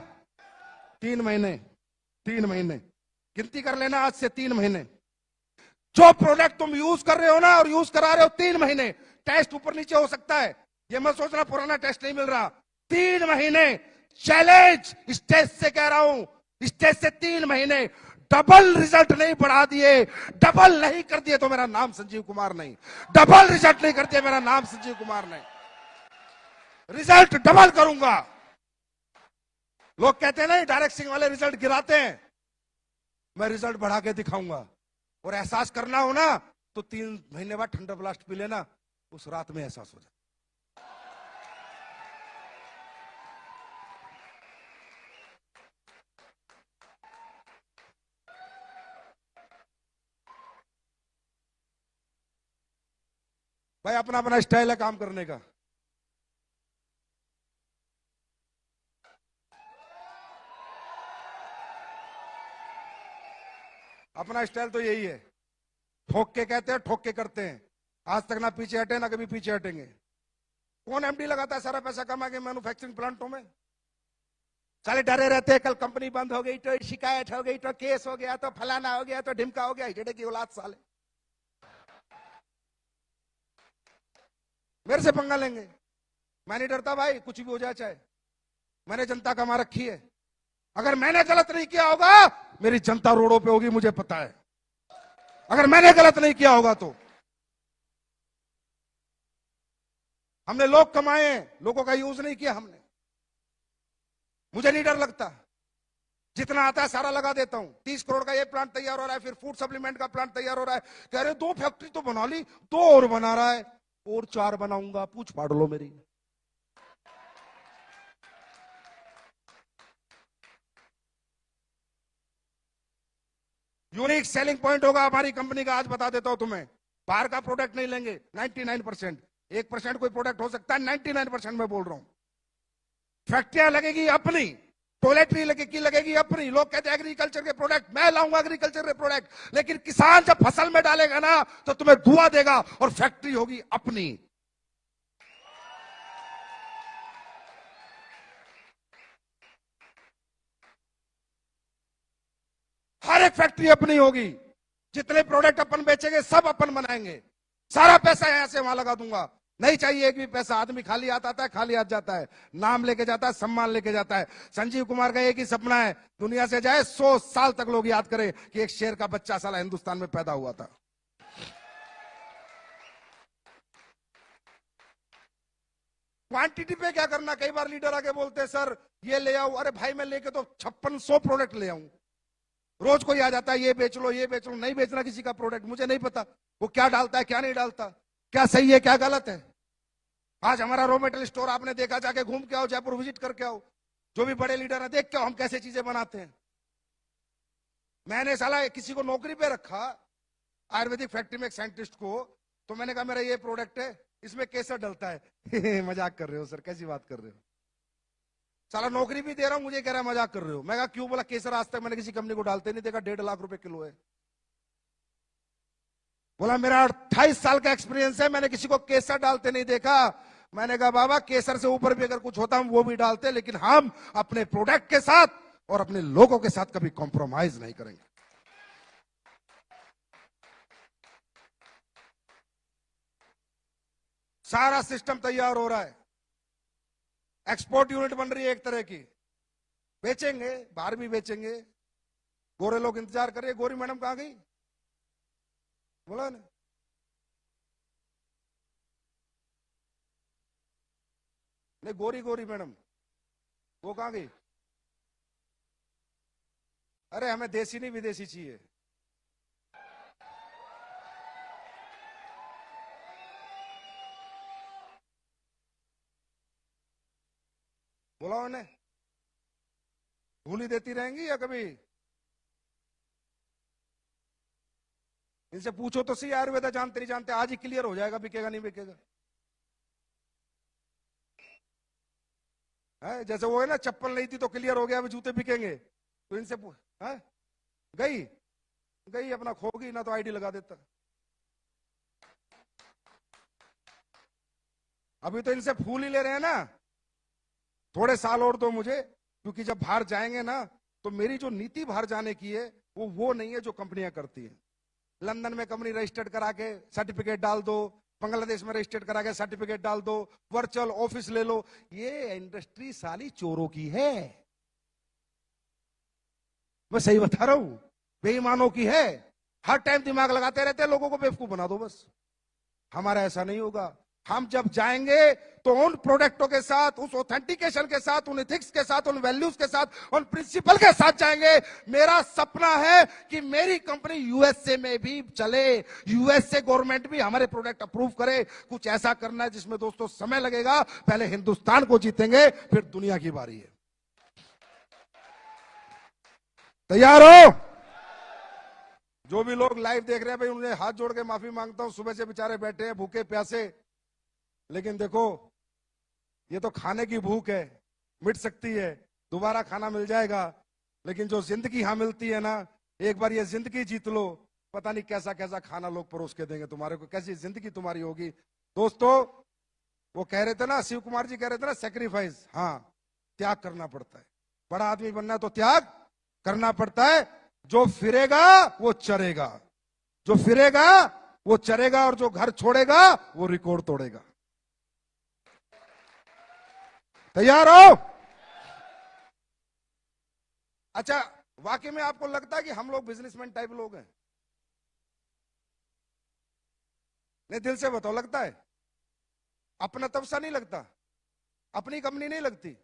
3 महीने, 3 महीने गिनती कर लेना, आज से 3 महीने। जो प्रोडक्ट तुम यूज कर रहे हो ना, और यूज करा रहे हो 3 महीने, टेस्ट ऊपर नीचे हो सकता है, ये मत सोचना पुराना टेस्ट नहीं मिल रहा। 3 महीने चैलेंज, स्टेज से कह रहा हूं, स्टेज से 3 महीने डबल रिजल्ट नहीं बढ़ा दिए, डबल नहीं कर दिए तो मेरा नाम संजीव कुमार नहीं। डबल रिजल्ट नहीं कर दिया, मेरा नाम संजीव कुमार नहीं। रिजल्ट डबल करूंगा। लोग कहते हैं नहीं डायरेक्ट सेलिंग वाले रिजल्ट गिराते हैं, मैं रिजल्ट बढ़ा के दिखाऊंगा। और एहसास करना हो ना तो 3 महीने बाद ठंडा ब्लास्ट पी लेना, उस रात में एहसास हो जाए। भाई अपना अपना स्टाइल है काम करने का। अपना स्टाइल तो यही है, ठोक के कहते हैं, ठोक के करते हैं। आज तक ना पीछे हटे, ना कभी पीछे हटेंगे। कौन एमडी लगाता है सारा पैसा कमा के मैन्युफैक्चरिंग प्लांटों में? साले डरे रहते हैं, कल कंपनी बंद हो गई तो शिकायत हो गई, तो केस हो गया, तो फलाना हो गया, तो ढिमका हो गया। हिजड़े की औलाद साले मेरे से पंगा लेंगे। मैं नहीं डरता भाई, कुछ भी हो जाए चाहे। मैंने जनता कमा रखी है। अगर मैंने गलत नहीं किया होगा, मेरी जनता रोडों पे होगी, मुझे पता है। अगर मैंने गलत नहीं किया होगा तो। हमने लोग कमाए, लोगों का यूज नहीं किया हमने। मुझे नहीं डर लगता, जितना आता है सारा लगा देता हूं। 30 करोड़ का ये प्लांट तैयार हो रहा है, फिर फूड सप्लीमेंट का प्लांट तैयार हो रहा है। कह रहे 2 फैक्ट्री तो बना ली, 2 और बना रहा है, और 4 बनाऊंगा, पूछ फाड़ लो मेरी। यूनिक सेलिंग पॉइंट होगा हमारी कंपनी का, आज बता देता हूं तुम्हें। बाहर का प्रोडक्ट नहीं लेंगे, 99%। 1% कोई प्रोडक्ट हो सकता है, 99% मैं बोल रहा हूं। फैक्ट्रियां लगेगी अपनी, टॉयलेटरी लगे की लगेगी अपनी। लोग कहते हैं एग्रीकल्चर के प्रोडक्ट, मैं लाऊंगा एग्रीकल्चर के प्रोडक्ट, लेकिन किसान जब फसल में डालेगा ना तो तुम्हें धुआं देगा और फैक्ट्री होगी अपनी। हर एक फैक्ट्री अपनी होगी, जितने प्रोडक्ट अपन बेचेंगे सब अपन बनाएंगे, सारा पैसा यहां से वहां लगा दूंगा, नहीं चाहिए एक भी पैसा। आदमी खाली हाथ आता है, खाली हाथ जाता है, नाम लेके जाता है, सम्मान लेके जाता है। संजीव कुमार का एक ही सपना है, दुनिया से जाए 100 साल तक लोग याद करें कि एक शेर का बच्चा साला हिंदुस्तान में पैदा हुआ था। क्वांटिटी पे क्या करना, कई बार लीडर आके बोलते हैं सर ये ले आओ, अरे भाई मैं लेके तो 5600 प्रोडक्ट ले आऊं, रोज कोई आ जाता है ये बेच लो ये बेच लो, नहीं बेचना किसी का प्रोडक्ट, मुझे नहीं पता वो क्या डालता है क्या नहीं डालता, क्या सही है क्या गलत है। आज हमारा रॉ मेटेरियल स्टोर आपने देखा, जाके घूम के आओ, जयपुर विजिट करके आओ, जो भी बड़े लीडर है देख के आओ हम कैसे चीजें बनाते हैं। मैंने साला किसी को नौकरी पे रखा आयुर्वेदिक फैक्ट्री में एक साइंटिस्ट को, तो मैंने कहा मेरा ये प्रोडक्ट है इसमें केसर डलता है मजाक कर रहे हो सर, कैसी बात कर रहे हो, साला नौकरी भी दे रहा हूं, मुझे कह रहा है मजाक कर रहे हो। मैं कहा क्यों, बोला केसर आज तक मैंने किसी कंपनी को डालते नहीं देखा, 1.5 लाख रुपए किलो है। बोला मेरा 28 साल का एक्सपीरियंस है, मैंने किसी को केसर डालते नहीं देखा। मैंने कहा बाबा केसर से ऊपर भी अगर कुछ होता हम वो भी डालते, लेकिन हम अपने प्रोडक्ट के साथ और अपने लोगों के साथ कभी कॉम्प्रोमाइज नहीं करेंगे। सारा सिस्टम तैयार हो रहा है, एक्सपोर्ट यूनिट बन रही है एक तरह की, बेचेंगे बाहर भी बेचेंगे। गोरे लोग इंतजार कर रहे हैं, गोरी मैडम कहां गई, बोला ना नहीं, गोरी गोरी मैडम वो कहां गई, अरे हमें देसी नहीं विदेशी चाहिए। बोला उन्हें, भूली देती रहेंगी या कभी, इनसे पूछो तो सही आयुर्वेदा जानते नहीं जानते, आज ही क्लियर हो जाएगा बिकेगा नहीं बिकेगा। है जैसे वो है ना, चप्पल नहीं थी तो क्लियर हो गया अभी जूते बिकेंगे, तो इनसे है गई गई अपना खोगी ना तो आईडी लगा देता। अभी तो इनसे फूल ही ले रहे हैं ना, थोड़े साल और दो मुझे, क्योंकि जब बाहर जाएंगे ना तो मेरी जो नीति बाहर जाने की है वो नहीं है जो कंपनियां करती है। लंदन में कंपनी रजिस्टर्ड करा के सर्टिफिकेट डाल दो, बांग्लादेश में रजिस्टर्ड करा के सर्टिफिकेट डाल दो, वर्चुअल ऑफिस ले लो, ये इंडस्ट्री साली चोरों की है, मैं सही बता रहा हूं, बेईमानों की है। हर टाइम दिमाग लगाते रहते हैं, लोगों को बेवकूफ बना दो बस। हमारा ऐसा नहीं होगा, हम जब जाएंगे तो उन प्रोडक्टों के साथ, उस ऑथेंटिकेशन के साथ, उन एथिक्स के साथ, उन वैल्यूज के साथ, उन प्रिंसिपल के साथ जाएंगे। मेरा सपना है कि मेरी कंपनी यूएसए में भी चले, यूएसए गवर्नमेंट भी हमारे प्रोडक्ट अप्रूव करे। कुछ ऐसा करना है जिसमें दोस्तों समय लगेगा, पहले हिंदुस्तान को जीतेंगे फिर दुनिया की बारी है। तैयार हो? जो भी लोग लाइव देख रहे हैं भाई उन्हें हाथ जोड़ के माफी मांगता हूं, सुबह से बेचारे बैठे हैं भूखे प्यासे, लेकिन देखो ये तो खाने की भूख है, मिट सकती है, दोबारा खाना मिल जाएगा, लेकिन जो जिंदगी यहां मिलती है ना, एक बार ये जिंदगी जीत लो, पता नहीं कैसा कैसा खाना लोग परोस के देंगे तुम्हारे को, कैसी जिंदगी तुम्हारी होगी। दोस्तों वो कह रहे थे ना, शिव कुमार जी कह रहे थे ना, सेक्रीफाइस, हाँ त्याग करना पड़ता है, बड़ा आदमी बनना है तो त्याग करना पड़ता है। जो फिरेगा वो चरेगा, जो फिरेगा वो चरेगा, और जो घर छोड़ेगा वो रिकॉर्ड तोड़ेगा। तैयार हो? अच्छा, वाकई में आपको लगता है कि हम लोग बिजनेसमैन टाइप लोग हैं? नहीं दिल से बताओ, लगता है? अपना तब सा नहीं लगता, अपनी कंपनी नहीं लगती।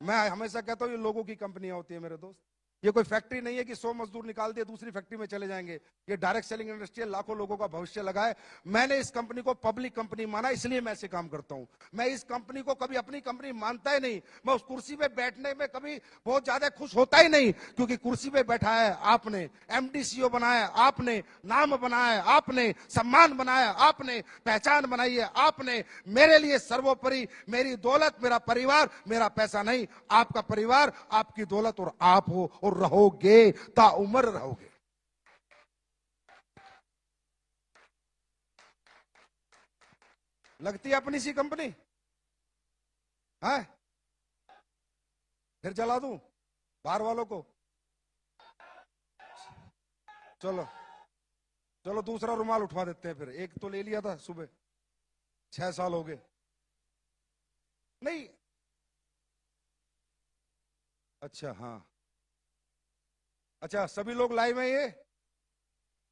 मैं हमेशा कहता हूं ये लोगों की कंपनियां होती है मेरे दोस्त, ये कोई फैक्ट्री नहीं है कि 100 मजदूर निकाल दिए दूसरी फैक्ट्री में चले जाएंगे। ये डायरेक्ट सेलिंग इंडस्ट्री है, लाखों लोगों का भविष्य लगा है। मैंने इस कंपनी को पब्लिक कंपनी माना, इसलिए मैं ऐसे काम करता हूं। मैं इस कंपनी को कभी अपनी कंपनी मानता ही नहीं। मैं उस कुर्सी पे बैठने में कभी बहुत ज्यादा खुश होता ही नहीं, क्योंकि कुर्सी पे बैठा है आपने, एमडी सीईओ बनाया आपने, नाम बनाया आपने, सम्मान बनाया आपने, पहचान बनाई है आपने। मेरे लिए सर्वोपरि मेरी दौलत, मेरा परिवार, मेरा पैसा नहीं, आपका परिवार, आपकी दौलत और आप हो, और रहोगे, ताउम्र रहोगे। लगती है अपनी सी कंपनी है, फिर जला दूं बाहर वालों को। चलो चलो दूसरा रुमाल उठवा देते हैं फिर। एक तो ले लिया था सुबह, 6 साल हो गए। नहीं, अच्छा हाँ, अच्छा सभी लोग लाइव हैं। ये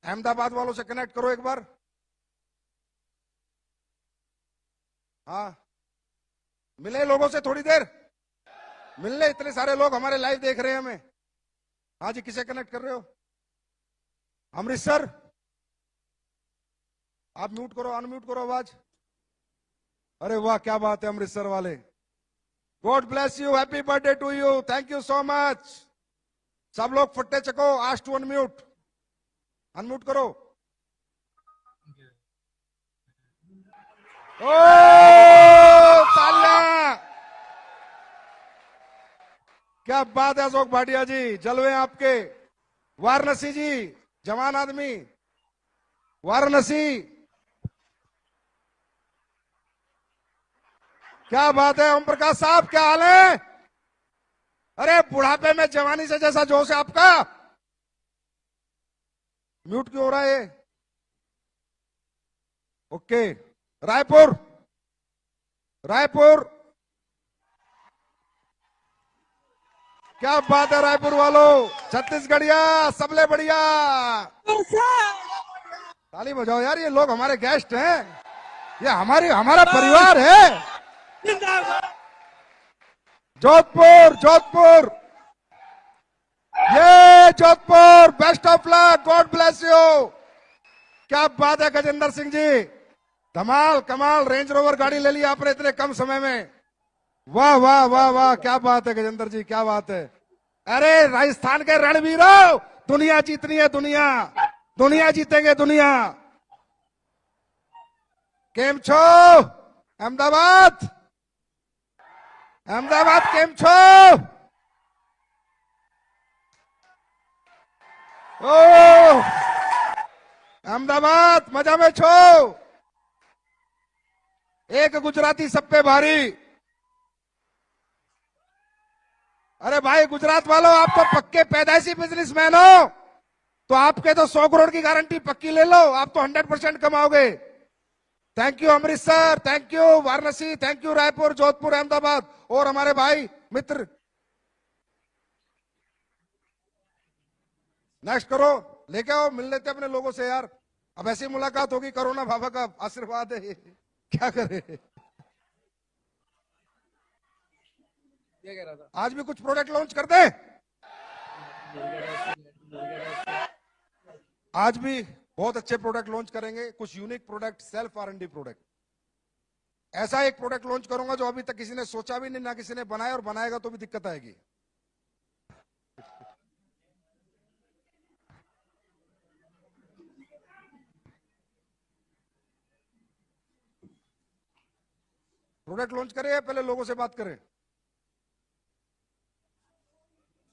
अहमदाबाद वालों से कनेक्ट करो एक बार। हाँ, मिले लोगों से थोड़ी देर मिलने, इतने सारे लोग हमारे लाइव देख रहे हैं हमें। हाँ जी, किसे कनेक्ट कर रहे हो? अमृतसर, आप म्यूट करो, अनम्यूट करो आवाज। अरे वाह, क्या बात है अमृतसर वाले। God bless you, happy birthday to you, thank you so much. सब लोग फट्टे चको, आस्क टू अनम्यूट, अनम्यूट करो। ओ तालियां, क्या बात है अशोक भाटिया जी, जलवे आपके। वाराणसी जी, जवान आदमी, वाराणसी, क्या बात है। ओम प्रकाश साहब, क्या हाल है? अरे बुढ़ापे में जवानी से जैसा जोश है आपका। म्यूट क्यों हो रहा है ये? ओके, रायपुर, रायपुर, क्या बात है रायपुर वालों, छत्तीसगढ़िया, सबले बढ़िया। ताली बजाओ यार, ये लोग हमारे गेस्ट हैं, ये हमारा परिवार है। जोधपुर, जोधपुर, ये Jodhpur, best of luck, God bless you. क्या बात है गजेंद्र सिंह जी, धमाल कमाल, रेंज रोवर गाड़ी ले ली आपने इतने कम समय में। वाह वाह वाह वाह, क्या बात है गजेंद्र जी, क्या बात है। अरे राजस्थान के रणवीरों, दुनिया जीतनी है, दुनिया, दुनिया जीतेंगे दुनिया। केम छो अहमदाबाद, अहमदाबाद केम छो? ओ अहमदाबाद मजा में छो। एक गुजराती सब पे भारी। अरे भाई गुजरात वालों, आप तो पक्के पैदाइशी बिजनेसमैन हो, तो आपके तो 100 करोड़ की गारंटी पक्की ले लो, आप तो 100% कमाओगे। Thank you Amritsar, thank you Varanasi, thank you Raipur, Jodhpur, Ahmedabad, और हमारे भाई मित्र। नेक्स्ट करो, लेके आओ, मिल लेते अपने लोगों से यार। अब ऐसी मुलाकात होगी, कोरोना बाबा का आशीर्वाद है, क्या करे। ये कह रहा था आज भी कुछ प्रोडक्ट लॉन्च कर दे। आज भी बहुत अच्छे प्रोडक्ट लॉन्च करेंगे, कुछ unique product, self R&D product. ऐसा एक प्रोडक्ट लॉन्च करूंगा जो अभी तक किसी ने सोचा भी नहीं, ना किसी ने बनाया, और बनाएगा तो भी दिक्कत आएगी। प्रोडक्ट लॉन्च करें या पहले लोगों से बात करें?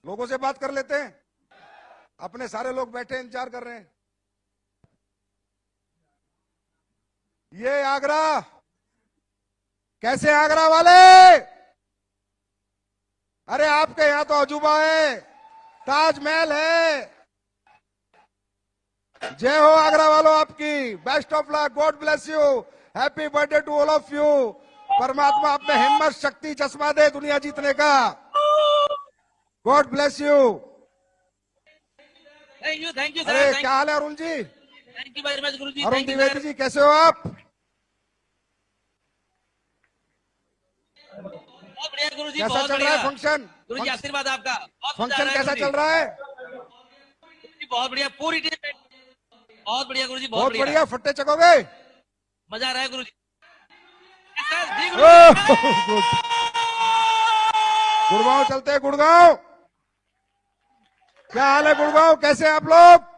लोगों से बात कर लेते हैं, अपने सारे लोग बैठे इंतजार कर रहे हैं। ये आगरा, कैसे आगरा वाले? अरे आपके यहां तो अजूबा है, ताजमहल है। जय हो आगरा वालों आपकी, best of luck, God bless you, happy birthday to all of you. परमात्मा आप में हिम्मत, शक्ति, जज्बा दे दुनिया जीतने का। God bless you. Thank you, thank you sir. अरे क्या हाल है Arun ji? Thank you very much गुरु जी। अरुण द्विवेदी जी, कैसे हो आप? बहुत बढ़िया गुरु जी, कैसा बहुत चल रहा बढ़िया। है फंक्शन? गुरु जी आशीर्वाद आपका बहुत मजा आ फंक्शन रहा है कैसा गुरुजी। चल रहा है? गुरुजी, बहुत बढ़िया पूरी टीम बहुत बढ़िया गुरुजी बहुत बढ़िया। फट्टे चकोगे? मजा आ रहा है गुरुजी। सर जी ओह, गुरुजी। गुड़गांव चलते हैं। गुड़गांव क्या हाल है? गुड़गांव कैसे हैं आप लोग?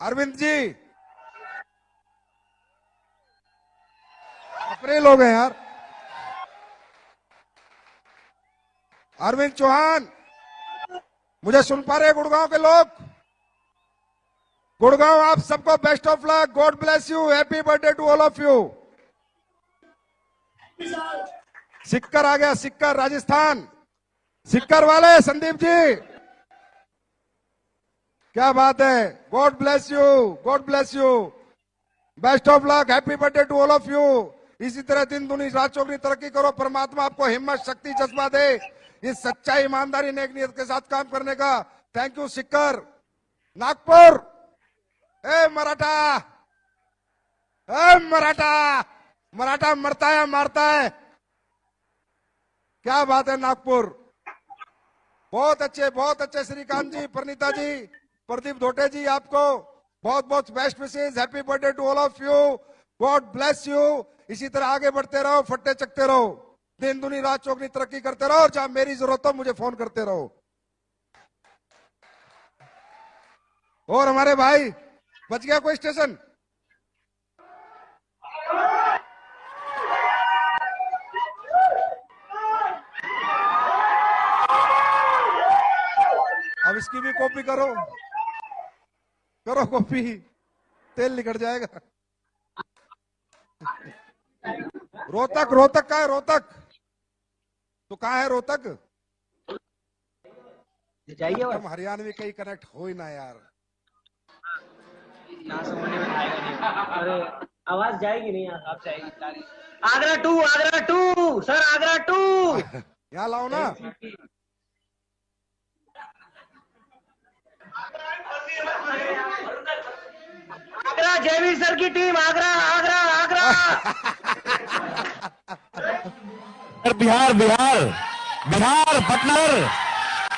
अरविंद जी अपने लोग हैं यार। अरविंद चौहान मुझे सुन पा रहे हैं गुड़गांव के लोग? गुड़गांव आप सबको best of luck, God bless you, happy birthday to all of you. Sikar आ गया, सिक्कर राजस्थान, सिक्कर वाले संदीप जी क्या बात है। God bless you, God bless you, best of luck, happy birthday to all of you. इसी तरह दिन दुनी रात चौगनी तरक्की करो, परमात्मा आपको हिम्मत शक्ति जज्बा दे, इस सच्चाई ईमानदारी नेक नियत के साथ काम करने का। थैंक यू सिक्कर। नागपुर ए मराठा, ए मराठा, मराठा मरता है मारता है। क्या बात है नागपुर, बहुत अच्छे श्रीकांत जी, परिणीता जी, प्रदीप धोटे जी, आपको बहुत बहुत best wishes, happy birthday to all of you, God bless you. इसी तरह आगे बढ़ते रहो, फट्टे चकते रहो, दिन दुनी रात चौगनी तरक्की करते रहो, और जहां मेरी जरूरत हो मुझे फोन करते रहो। और हमारे भाई बच गया कोई स्टेशन? अब इसकी भी कॉपी करो, करो कॉपी, तेल निकल जाएगा। रोहतक, रोहतक कहाँ है? रोहतक तो कहाँ है? रोहतक जाइए तुम हरियाणवी कहीं कनेक्ट हो ही ना यार। ना समझने में आएगा नहीं। अरे आवाज जाएगी नहीं यार, आप जाएगी। आगरा टू सर, आगरा टू यहाँ लाओ ना। आगरा, जयवीर सर की team, Agra Agra Agra. Bihar Bihar Bihar Patna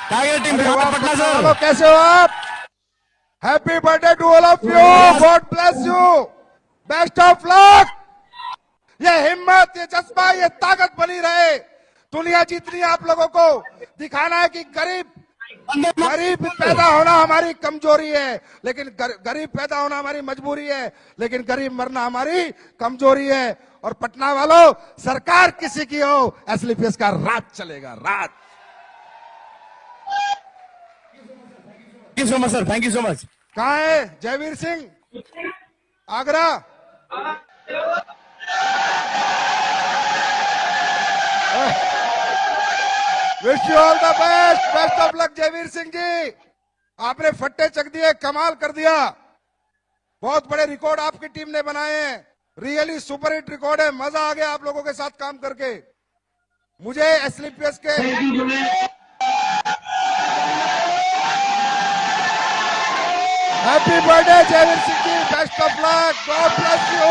tiger team, Bihar Patna hello sir. कैसे हो आप? Happy birthday to all of you, God bless you, best of luck. ये हिम्मत, ये जज्बा, ये ताकत बनी रहे। दुनिया जितनी आप लोगों को दिखाना है कि गरीब पैदा होना हमारी कमजोरी है, लेकिन गरीब पैदा होना हमारी मजबूरी है, लेकिन गरीब मरना हमारी कमजोरी है। और पटना वालों, सरकार किसी की हो, एसलीपीएस का राज चलेगा, राज। Thank you so much sir, thank you so much. कहाँ है Jaiveer Singh? Agra. Wish you all the best, best of luck Jaiveer Singh ji. आपने फट्टे चक दिए, कमाल कर दिया। बहुत बड़े रिकॉर्ड आपकी टीम ने बनाए हैं, रियली सुपर हिट रिकॉर्ड है। मजा आ गया आप लोगों के साथ काम करके। मुझे एसलीपीएस के happy birthday Jaiveer Singh ji, best of luck, God bless you.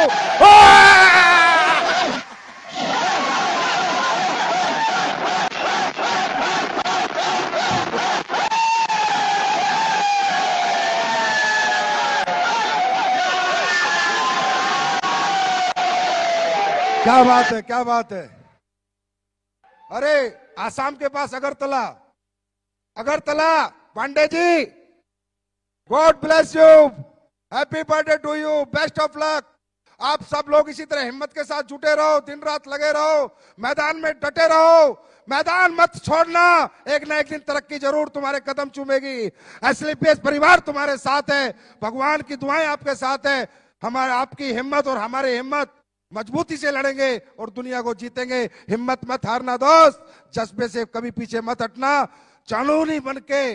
क्या बात है, क्या बात है। अरे आसाम के पास Agartala, Agartala Pandey ji, God bless you, happy birthday to you, best of luck. आप सब लोग इसी तरह हिम्मत के साथ जुटे रहो, दिन रात लगे रहो, मैदान में डटे रहो, मैदान मत छोड़ना। एक ना एक दिन तरक्की जरूर तुम्हारे कदम चूमेगी। एसलीपीएस परिवार तुम्हारे साथ है, भगवान की दुआएं आपके साथ है। हमारे आपकी हिम्मत और हमारी हिम्मत मजबूती से लड़ेंगे और दुनिया को जीतेंगे। हिम्मत मत हारना दोस्त, जज्बे से कभी पीछे मत हटना। कानूनी बन के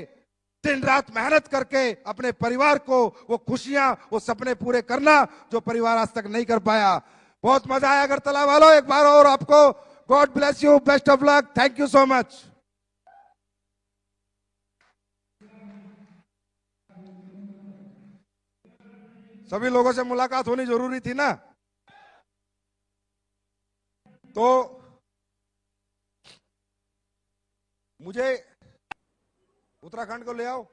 दिन रात मेहनत करके अपने परिवार को वो खुशियां, वो सपने पूरे करना जो परिवार आज तक नहीं कर पाया। बहुत मजा आया अगरतला वालों, एक बार और आपको God bless you, best of luck, thank you so much. सभी लोगों से मुलाकात होनी जरूरी थी ना, तो मुझे उत्तराखंड को ले आओ,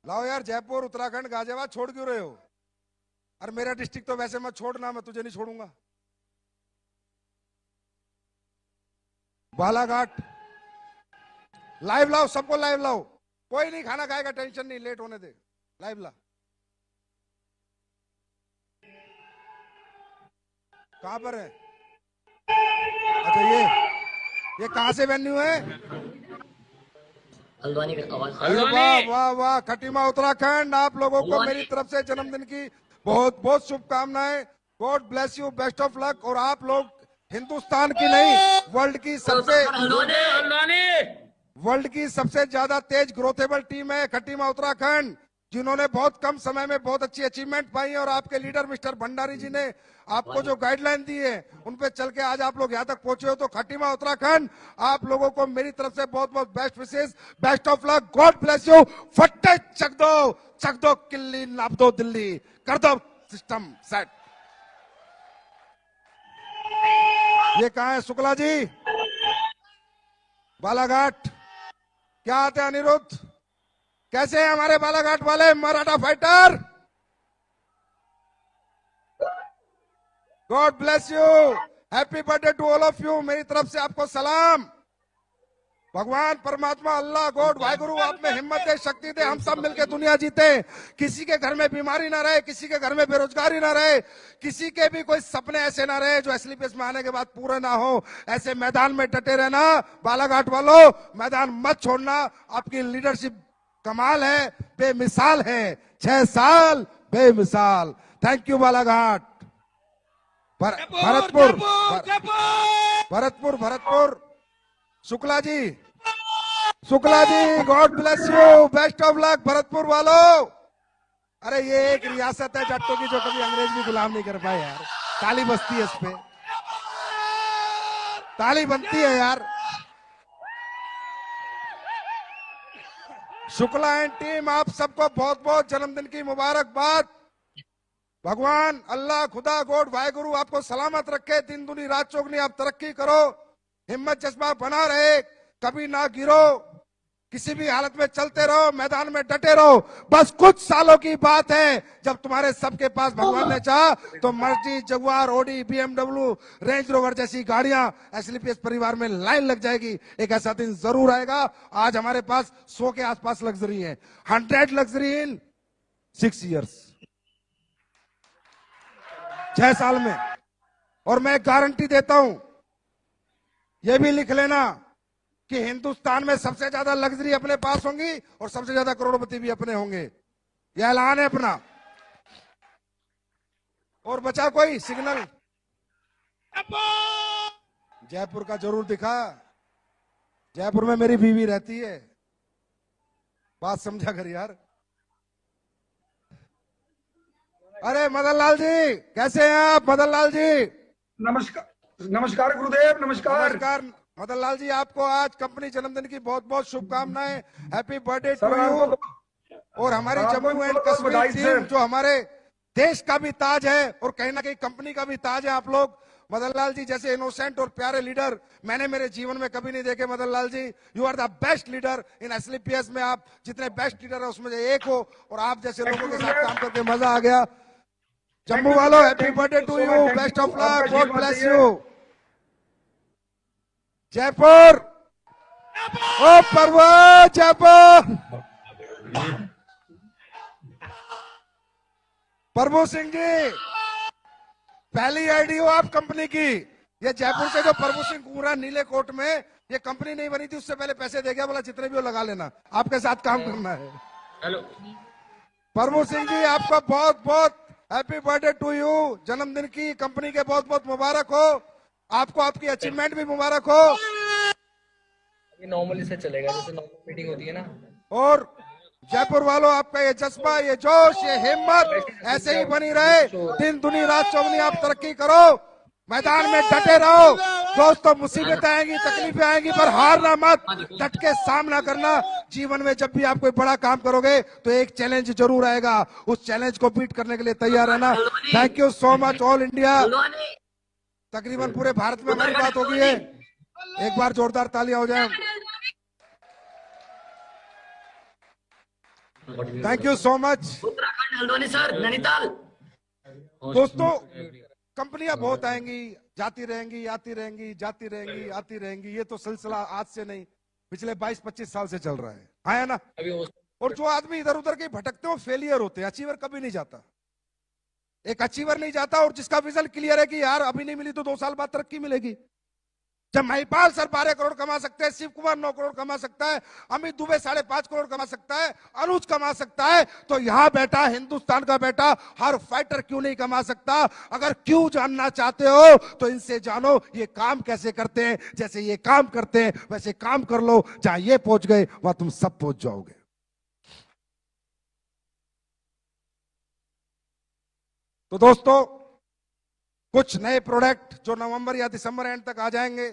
लाओ यार। जयपुर, उत्तराखंड, गाजियाबाद छोड़ क्यों रहे हो? अरे मेरा डिस्ट्रिक्ट तो वैसे मत छोड़ना, मैं तुझे नहीं छोड़ूंगा। बालाघाट लाइव लाओ, सबको लाइव लाओ। कोई नहीं खाना खाएगा, टेंशन नहीं, लेट होने दे। लाइव ला। कहां पर है? अच्छा ये कहां से वेन्यू है? हल्द्वानी का आवाज। अरे वाह वाह वाह, खटीमा उत्तराखंड, आप लोगों को मेरी तरफ से जन्मदिन की बहुत बहुत शुभकामनाएं। God bless you, best of luck. और आप लोग हिंदुस्तान की नहीं, वर्ल्ड की सबसे ज्यादा तेज ग्रोथेबल टीम है खटीमा उत्तराखंड, जिन्होंने बहुत कम समय में बहुत अच्छी अचीवमेंट पाई है। और आपके लीडर मिस्टर भंडारी जी ने आपको जो गाइडलाइन दी है, उन पे चल के आज आप लोग यहाँ तक पहुंचे हो। तो खटीमा उत्तराखंड, आप लोगों को मेरी तरफ से बहुत बहुत best wishes, best of luck, God bless you. फट्टे चक दो किल्ली, नाप दो दिल्ली, कर दो सिस्टम सेट। ये कहा है शुक्ला जी? बालाघाट। क्या आते हैं अनिरुद्ध? कैसे हैं हमारे बालाघाट वाले Maratha fighter? God bless you, happy birthday to all of you. मेरी तरफ से आपको सलाम। भगवान परमात्मा अल्लाह गॉड वाहिगुरु आप में हिम्मत दे, शक्ति दे, हम सब मिलकर दुनिया जीते। किसी के घर में बीमारी ना रहे, किसी के घर में बेरोजगारी ना रहे, किसी के भी कोई सपने ऐसे ना रहे जो एसलीपीएस में आने के बाद पूरे ना हो। ऐसे मैदान में डटे रहना बालाघाट वालों, मैदान मत छोड़ना। आपकी लीडरशिप कमाल है, बेमिसाल है। 6 साल बेमिसाल। Thank you Balaghat. Bharatpur Shukla ji, God bless you, best of luck Bharatpur वालों। अरे ये एक रियासत है जट्टों की जो कभी अंग्रेज भी गुलाम नहीं कर पाए यार। ताली बजती है, इस पे ताली बनती है यार। शुक्ला एंड टीम, आप सबको बहुत बहुत जन्मदिन की मुबारकबाद। भगवान अल्लाह खुदा गॉड वाहिगुरु आपको सलामत रखे, दिन दुनी रात चौगनी आप तरक्की करो, हिम्मत जज्बा बना रहे, कभी ना गिरो, किसी भी हालत में चलते रहो, मैदान में डटे रहो। बस कुछ सालों की बात है जब तुम्हारे सबके पास भगवान ने चाहा तो Mercedes, Jaguar, Audi, BMW, range rover जैसी गाड़ियां एसलीपीएस परिवार में लाइन लग जाएगी। एक ऐसा दिन जरूर आएगा। आज हमारे पास 100 के आसपास लग्जरी है, 100 लग्जरी इन 6 ईयर्स, 6 साल में। और मैं गारंटी देता हूं, यह भी लिख लेना कि हिंदुस्तान में सबसे ज्यादा लग्जरी अपने पास होंगी और सबसे ज्यादा करोड़पति भी अपने होंगे। यह ऐलान है अपना। और बचा कोई सिग्नल? जयपुर का जरूर दिखा। जयपुर में मेरी बीवी रहती है, बात समझा कर यार। अरे मदन लाल जी, कैसे हैं आप? मदन लाल जी नमस्कार गुरुदेव, नमस्कार। मदन लाल जी, आपको आज कंपनी जन्मदिन की बहुत बहुत शुभकामनाएं। Happy birthday to you. और हमारी जम्मू एंड कश्मीर टीम जो हमारे देश का भी ताज है और कहीं ना कहीं कंपनी का भी ताज है आप लोग। मदन लाल जी जैसे इनोसेंट और प्यारे लीडर मैंने मेरे जीवन में कभी नहीं देखे। Madan Lal ji, you are the best leader in SLPS में। आप जितने बेस्ट लीडर है उसमें से एक हो और आप जैसे लोगों के साथ काम करके मजा आ गया। जम्मू वालों, happy birthday to you, best of luck, God bless you. Jaipur, ओ पर्वत, जयपुर। प्रभु सिंह जी, पहली आईडी हो आप कंपनी की। ये जयपुर से जो प्रभु सिंह कुंवरा नीले कोट में, ये कंपनी नहीं बनी थी, उससे पहले पैसे दे गया, बोला जितने भी हो लगा लेना, आपके साथ काम करना है। हेलो प्रभु सिंह जी, आपका बहुत बहुत हैप्पी बर्थडे टू यू। जन्मदिन की कंपनी के बहुत बहुत मुबारक हो। आपको आपकी अचीवमेंट भी मुबारक हो। अभी नॉर्मली से चलेगा, जैसे नॉर्मल मीटिंग होती है ना। और जयपुर वालों, आपका ये जज्बा, ये जोश, ये हिम्मत ऐसे ही बनी रहे। दिन दुनी रात चौगनी आप तरक्की करो, मैदान में डटे रहो। दोस्तों, मुसीबतें आएंगी, तकलीफें आएंगी, पर हारना मत, डट के सामना करना। जीवन में जब भी आप कोई बड़ा काम करोगे तो एक चैलेंज जरूर आएगा, उस चैलेंज को बीट करने के लिए तैयार रहना। Thank you so much all India. तकरीबन पूरे भारत में हमारी बात हो गई है। एक बार जोरदार तालियां हो जाए। Thank you so much. Uttarakhand Haldwani sir, Nainital. दोस्तों, कंपनियां बहुत आएंगी, जाती रहेंगी, आती रहेंगी, जाती रहेंगी, आती रहेंगी। ये तो सिलसिला आज से नहीं, पिछले 22-25 साल से चल रहा है, हाँ है ना। अभी और जो आदमी इधर उधर के भटकते हो फेलियर होते हैं, अचीवर कभी नहीं जाता। एक अचीवर नहीं जाता, और जिसका विजन क्लियर है कि यार अभी नहीं मिली तो 2 साल बाद तरक्की मिलेगी। जब महिपाल सर 12 करोड़ कमा सकते हैं, शिव कुमार 9 करोड़ कमा सकता है, अमित दुबे 5.5 करोड़ कमा सकता है, अनुज कमा सकता है, तो यहां बैठा हिंदुस्तान का बेटा हर फाइटर क्यों नहीं कमा सकता। अगर क्यों जानना चाहते हो तो इनसे जानो ये काम कैसे करते हैं। जैसे ये काम करते हैं वैसे काम कर लो, जहां ये पहुंच गए वहां तुम सब पहुंच जाओगे। तो दोस्तों, कुछ नए प्रोडक्ट जो नवंबर या दिसंबर एंड तक आ जाएंगे,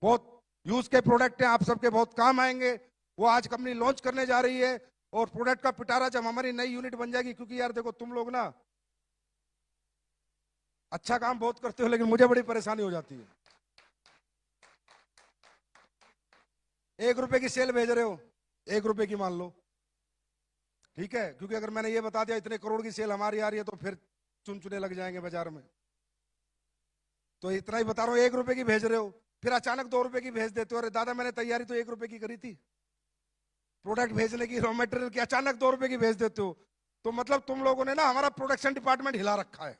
बहुत यूज के प्रोडक्ट हैं, आप सबके बहुत काम आएंगे, वो आज कंपनी लॉन्च करने जा रही है। और प्रोडक्ट का पिटारा जब हमारी नई यूनिट बन जाएगी, क्योंकि यार देखो तुम लोग ना अच्छा काम बहुत करते हो, लेकिन मुझे बड़ी परेशानी हो जाती है। 1 रुपए की सेल भेज रहे हो, 1 रुपए की मान लो, ठीक है, क्योंकि अगर मैंने ये बता दिया इतने करोड़ की सेल हमारी आ रही है तो फिर चुनचुने लग जाएंगे बाजार में। तो इतना ही बता रहा हूं, 1 रुपए की भेज रहे हो, फिर अचानक 2 रुपए की भेज देते हो। अरे दादा, मैंने तैयारी तो 1 रुपए की करी थी, प्रोडक्ट भेजने की, रॉ मटेरियल की, अचानक 2 रुपए की भेज देते हो। तो मतलब तुम लोगों ने ना हमारा प्रोडक्शन डिपार्टमेंट हिला रखा है।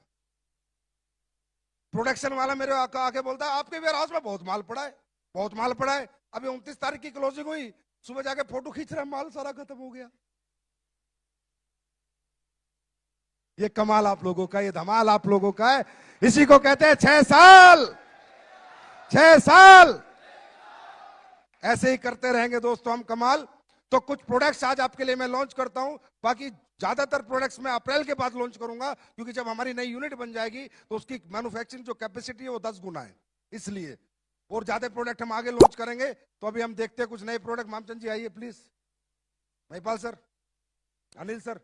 प्रोडक्शन वाला मेरे आके बोलता है आपके वेयर हाउस में बहुत माल पड़ा है, बहुत माल पड़ा है। अभी 29 तारीख की क्लोजिंग हुई, सुबह जाके फोटो खींच रहा है, माल सारा खत्म हो गया। ये कमाल आप लोगों का, ये धमाल आप लोगों का है। इसी को कहते हैं 6 साल, 6 साल ऐसे ही करते रहेंगे दोस्तों हम कमाल। तो कुछ प्रोडक्ट्स आज आपके लिए मैं लॉन्च करता हूं, बाकी ज्यादातर प्रोडक्ट्स मैं अप्रैल के बाद लॉन्च करूंगा, क्योंकि जब हमारी नई यूनिट बन जाएगी तो उसकी मैन्युफैक्चरिंग जो कैपेसिटी है वो 10 गुना है, इसलिए। और ज्यादा प्रोडक्ट हम आगे लॉन्च करेंगे। तो अभी हम देखते हैं कुछ नए प्रोडक्ट। मामचंद जी आइए please, Mahipal sir, Anil sir.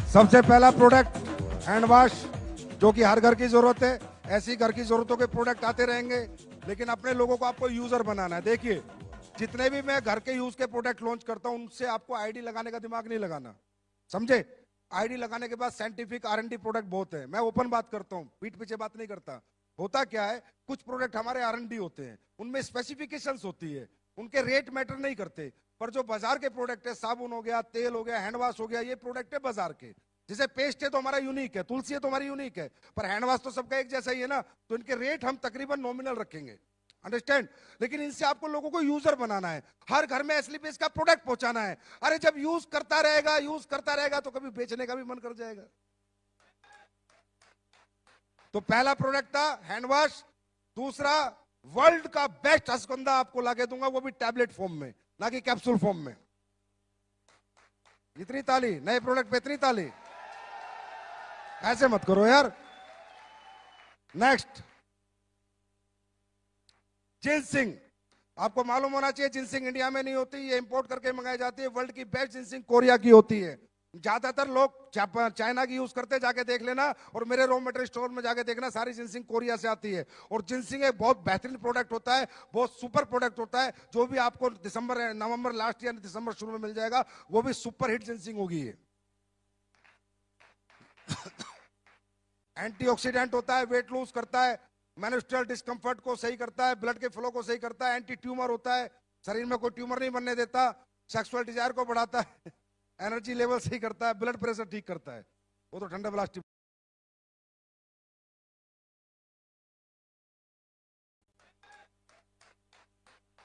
सबसे पहला प्रोडक्ट हैंड वॉश, जो कि हर घर की जरूरत है। ऐसी घर की जरूरतों के प्रोडक्ट आते रहेंगे, लेकिन अपने लोगों को आपको यूजर बनाना है। देखिए, जितने भी मैं घर के यूज के प्रोडक्ट लॉन्च करता हूं, उनसे आपको आईडी लगाने का दिमाग नहीं लगाना, समझे। आईडी लगाने के बाद साइंटिफिक R&D प्रोडक्ट बहुत है, मैं ओपन बात करता हूं, पीठ पीछे बात नहीं करता। होता क्या है, कुछ प्रोडक्ट हमारे R&D होते हैं, उनमें स्पेसिफिकेशंस होती है, उनके रेट मैटर नहीं करते। पर जो बाजार के प्रोडक्ट है, साबुन हो गया, तेल हो गया, हैंड वॉश हो गया, ये प्रोडक्ट है बाजार के। जैसे पेस्ट है तो हमारा यूनिक है, तुलसी है तो हमारी यूनिक है, पर हैंड वॉश तो सबका एक जैसा ही है ना, तो इनके रेट हम तकरीबन नॉमिनल रखेंगे, अंडरस्टैंड। लेकिन इनसे आपको लोगों को यूजर बनाना है, हर घर में एसलीपीएस का प्रोडक्ट पहुंचाना है। अरे जब यूज करता रहेगा तो कभी बेचने का भी मन कर जाएगा। तो पहला प्रोडक्ट था हैंड वॉश। दूसरा, वर्ल्ड का बेस्ट अश्वगंधा आपको लाके दूंगा, वो भी टैबलेट फॉर्म में, ना कि कैप्सूल फॉर्म में। इतनी ताली नए प्रोडक्ट पे, इतनी ताली ऐसे मत करो यार। Next, ginseng. आपको मालूम होना चाहिए जिनसिंग इंडिया में नहीं होती, ये इंपोर्ट करके मंगाई जाती है। वर्ल्ड की बेस्ट जिनसिंग कोरिया की होती है। ज्यादातर लोग चाइना की यूज करते, जाके देख लेना, और मेरे रॉ मटेरियल स्टोर में जाके देखना, सारी जिनसिंग कोरिया से आती है। और जिनसिंग एक बहुत बेहतरीन प्रोडक्ट होता है, बहुत सुपर प्रोडक्ट होता है, जो भी आपको नवंबर लास्ट या दिसंबर शुरू में मिल जाएगा, वो भी सुपर हिट जिनसिंग होगी ये। एंटीऑक्सीडेंट होता है, वेट लूज करता है, मेंस्ट्रुअल डिस्कंफर्ट को सही करता है, ब्लड के फ्लो को सही करता है, एंटी ट्यूमर होता है, शरीर में कोई ट्यूमर नहीं बनने देता, सेक्सुअल डिजायर को बढ़ाता है, एनर्जी लेवल सही करता है, ब्लड प्रेशर ठीक करता है, वो तो ठंडा ब्लास्ट।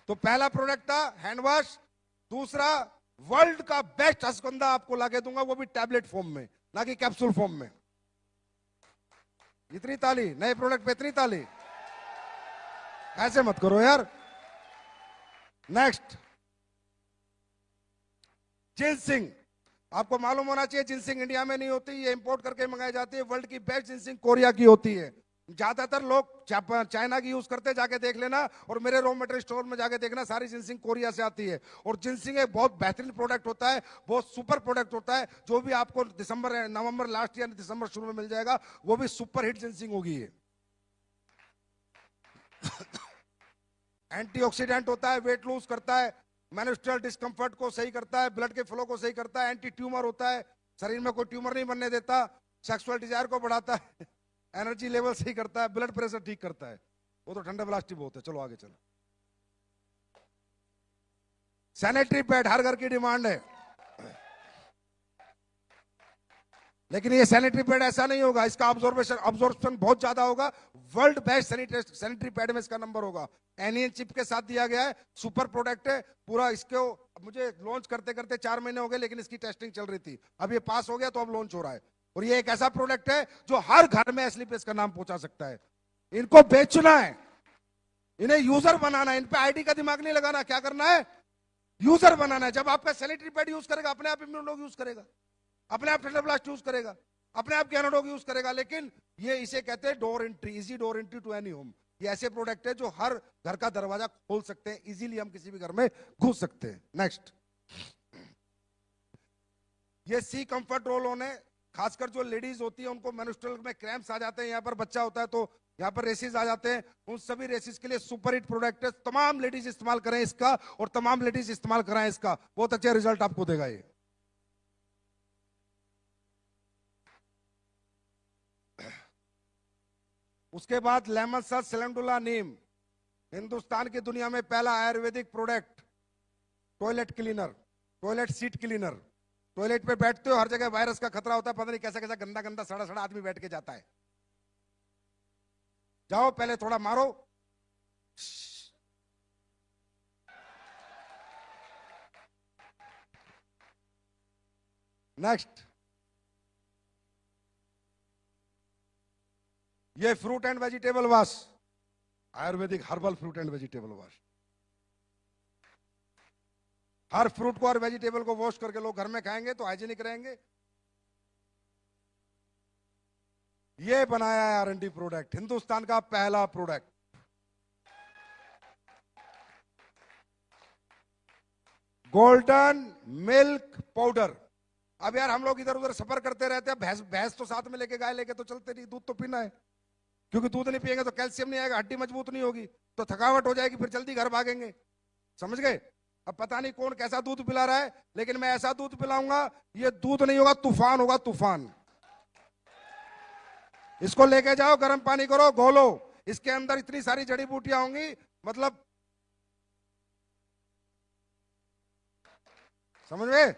तो पहला प्रोडक्ट था हैंड वॉश। दूसरा, वर्ल्ड का बेस्ट अश्वगंधा आपको लाके दूंगा, वो भी टैबलेट फॉर्म में, ना कि कैप्सूल फॉर्म में। इतनी ताली नए प्रोडक्ट पे, इतनी ताली ऐसे मत करो यार। Next, ginseng. आपको मालूम होना चाहिए जिनसिंग इंडिया में नहीं होती, ये इंपोर्ट करके मंगाई जाती है। वर्ल्ड की बेस्ट जिनसिंग कोरिया की होती है। ज्यादातर लोग चाइना की यूज करते, जाके देख लेना, और मेरे रॉ मटेरियल स्टोर में जाके देखना, सारी जिनसिंग कोरिया से आती है। और जिनसिंग एक बहुत बेहतरीन प्रोडक्ट होता है, बहुत सुपर प्रोडक्ट होता है, जो भी आपको दिसंबर नवंबर लास्ट या दिसंबर शुरू में मिल जाएगा, वो भी सुपर हिट जिनसिंग होगी ये। एंटीऑक्सीडेंट होता है, वेट लूज करता है, मेंस्ट्रुअल डिस्कंफर्ट को सही करता है, ब्लड के फ्लो को सही करता है, एंटी ट्यूमर होता है, शरीर में कोई ट्यूमर नहीं बनने देता, सेक्सुअल डिजायर को बढ़ाता है, एनर्जी लेवल सही करता है, ब्लड प्रेशर ठीक करता है। वो तो ठंडा ब्लास्टिक बहुत है। चलो आगे चलो। सैनिटरी पैड हर घर की डिमांड है, लेकिन ये सैनिटरी पैड ऐसा नहीं होगा, इसका अब्जॉर्प्शन बहुत ज्यादा होगा। वर्ल्ड बेस्ट सैनिटरी पैड में इसका नंबर होगा। एनियन चिप के साथ दिया गया है, सुपर प्रोडक्ट है पूरा। इसको मुझे लॉन्च करते करते 4 महीने हो गए, लेकिन इसकी टेस्टिंग चल रही थी, अब ये पास हो गया तो अब लॉन्च हो रहा है। और ये एक ऐसा प्रोडक्ट है जो हर घर में एस्लीपेस का नाम पहुंचा सकता है। इनको बेचना है, इन्हें यूजर बनाना है, इन पे आईडी का दिमाग नहीं लगाना। क्या करना है? यूजर बनाना है। जब आपका सैनिटरी पैड यूज करेगा, अपने आप इम्यूनोडॉग यूज करेगा, अपने आप ठंडा ब्लास्ट यूज करेगा, अपने आप कैनाडोग यूज करेगा। लेकिन ये इसे कहते हैं door entry, easy door entry to any home. ये ऐसे प्रोडक्ट है जो हर घर का दरवाजा खोल सकते हैं, इजीली हम किसी भी घर में घुस सकते हैं। नेक्स्ट, ये सी कंफर्ट रोल ऑन है। खासकर जो लेडीज होती है उनको मेंस्ट्रुअल में क्रैम्प्स आ जाते हैं, यहाँ पर बच्चा होता है तो यहाँ पर रेसिस आ जाते हैं, उन सभी रेसिस के लिए सुपर हिट प्रोडक्ट है। तमाम लेडीज इस्तेमाल करें इसका, और तमाम लेडीज इस्तेमाल कराएं इसका, बहुत अच्छे रिजल्ट आपको देगा ये। उसके बाद लेमन सल्ट सेलेंडुला नीम, हिंदुस्तान की दुनिया में पहला Ayurvedic product. Toilet cleaner, toilet seat cleaner. Toilet पे बैठते हो, हर जगह वायरस का खतरा होता है, पता नहीं कैसा कैसा गंदा गंदा सड़ा सड़ा आदमी बैठ के जाता है। जाओ पहले थोड़ा मारो, नेक्स्ट, ये fruit and vegetable wash, Ayurvedic herbal fruit and vegetable wash. Her fruit को और वेजिटेबल को वॉश करके लोग घर में खाएंगे तो हाइजीनिक रहेंगे। ये बनाया है R&D प्रोडक्ट, हिंदुस्तान का पहला प्रोडक्ट। Golden milk powder. अब यार हम लोग इधर उधर सफर करते रहते हैं, भैंस तो साथ में लेके, गाय लेके तो चलते नहीं, दूध तो पीना है, क्योंकि दूध नहीं पिएंगे तो कैल्शियम नहीं आएगा, हड्डी मजबूत नहीं होगी, तो थकावट हो जाएगी, फिर जल्दी घर भागेंगे। समझ गए? अब पता नहीं कौन कैसा दूध पिला रहा है, लेकिन मैं ऐसा दूध पिलाऊंगा, ये दूध नहीं होगा, तूफान होगा, तूफान। इसको लेके जाओ, गर्म पानी करो, घोलो, इसके अंदर इतनी सारी जड़ी बूटियां होंगी, मतलब समझ गए?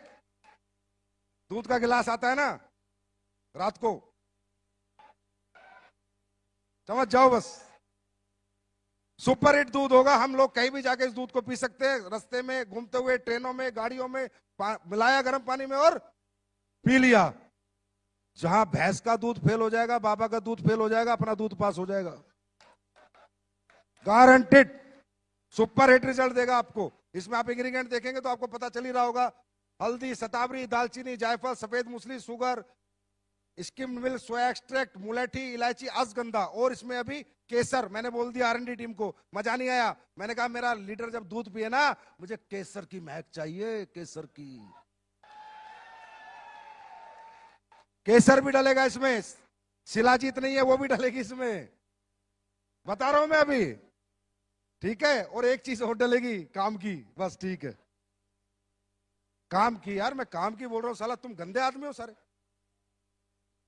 दूध का गिलास आता है ना रात को, समझ जाओ बस। सुपर हिट दूध होगा, हम लोग कहीं भी जाके इस दूध को पी सकते हैं, रास्ते में घूमते हुए, ट्रेनों में, गाड़ियों में, मिलाया गर्म पानी में और पी लिया। जहां भैंस का दूध फेल हो जाएगा, बाबा का दूध फेल हो जाएगा, अपना दूध पास हो जाएगा, गारंटेड। सुपर हिट रिजल्ट देगा आपको। इसमें आप इंग्रेडिएंट देखेंगे तो आपको पता चल ही रहा होगा। हल्दी, शतावरी, दालचीनी, जायफल, सफेद मूसली, शुगर, स्किम्ड मिल्क, सोया एक्सट्रैक्ट, मुलेठी, इलायची, अश्वगंधा, और इसमें अभी केसर। मैंने बोल दिया R&D टीम को, मजा नहीं आया। मैंने कहा मेरा लीडर जब दूध पिए ना, मुझे केसर की महक चाहिए, केसर की। केसर भी डलेगा इसमें, शिलाजीत नहीं है वो भी डलेगी इसमें, बता रहा हूं मैं अभी, ठीक है? और एक चीज और डलेगी, काम की, बस ठीक है, काम की। यार मैं काम की बोल रहा हूं, साला तुम गंदे आदमी हो सारे,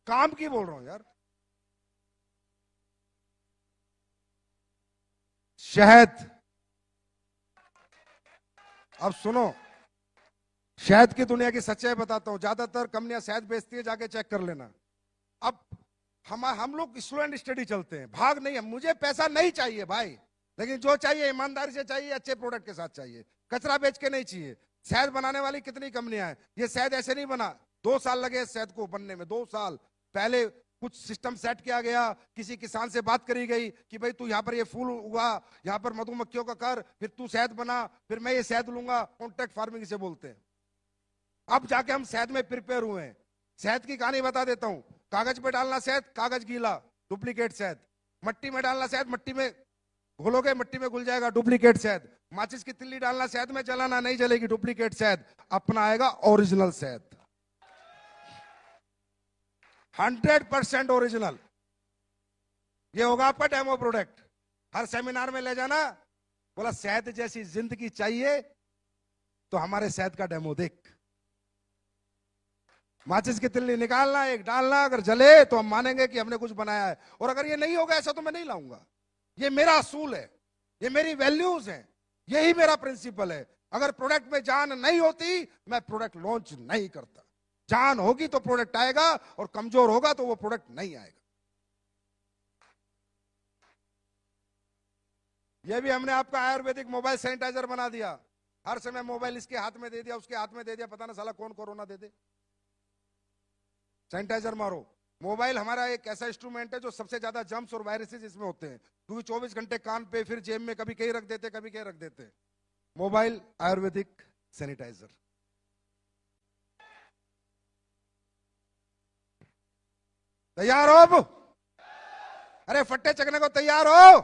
काम की बोल रहा हूं यार। शहद, अब सुनो, शहद की दुनिया की सच्चाई बताता हूं। ज्यादातर कंपनियां शहद बेचती है, जाके चेक कर लेना। अब हम लोग स्लो एंड स्टडी चलते हैं, भाग नहीं है। मुझे पैसा नहीं चाहिए भाई, लेकिन जो चाहिए ईमानदारी से चाहिए, अच्छे प्रोडक्ट के साथ चाहिए, कचरा बेच के नहीं चाहिए। शहद बनाने वाली कितनी कंपनियां हैं। ये शहद ऐसे नहीं बना, 2 साल लगे शहद को बनने में, 2 साल। पहले कुछ सिस्टम सेट किया गया, किसी किसान से बात करी गई कि भाई तू यहाँ पर ये फूल उगा, यहाँ पर मधुमक्खियों का कर, फिर तू शहद बना, फिर मैं ये शहद लूंगा। कॉन्ट्रैक्ट फार्मिंग इसे बोलते हैं। अब जाके हम शहद में प्रिपेयर हुए हैं। शहद की कहानी बता देता हूं। कागज पे डालना शहद, कागज गीला, डुप्लीकेट शहद। मट्टी में डालना शहद, मट्टी में घोलोगे मट्टी में घुल जाएगा, डुप्लीकेट शहद। माचिस की तिल्ली डालना शहद में, जलाना नहीं जलेगी, डुप्लीकेट शहद। अपना आएगा ओरिजिनल शहद, 100% ओरिजिनल। ये होगा आपका डेमो प्रोडक्ट। हर सेमिनार में ले जाना, बोला शहद जैसी जिंदगी चाहिए तो हमारे शहद का डेमो देख। माचिस की तिल्ली निकालना, एक डालना, अगर जले तो हम मानेंगे कि हमने कुछ बनाया है। और अगर ये नहीं होगा ऐसा तो मैं नहीं लाऊंगा। ये मेरा असूल है, ये मेरी वैल्यूज है, यही मेरा प्रिंसिपल है। अगर प्रोडक्ट में जान नहीं होती मैं प्रोडक्ट लॉन्च नहीं करता। जान होगी तो प्रोडक्ट आएगा, और कमजोर होगा तो वो प्रोडक्ट नहीं आएगा। ये भी हमने आपका आयुर्वेदिक मोबाइल सैनिटाइजर बना दिया। हर समय मोबाइल इसके हाथ में दे दिया, उसके हाथ में दे दिया, पता ना साला कौन कोरोना दे दे। सैनिटाइजर मारो। मोबाइल हमारा एक ऐसा इंस्ट्रूमेंट है जो सबसे ज्यादा जम्स और वायरसेस इसमें होते हैं, क्योंकि 24 घंटे कान पे, फिर जेब में, कभी कहीं रख देते, कभी कहीं रख देते। Mobile Ayurvedic sanitizer. तैयार हो अब? अरे फट्टे चकने को तैयार हो?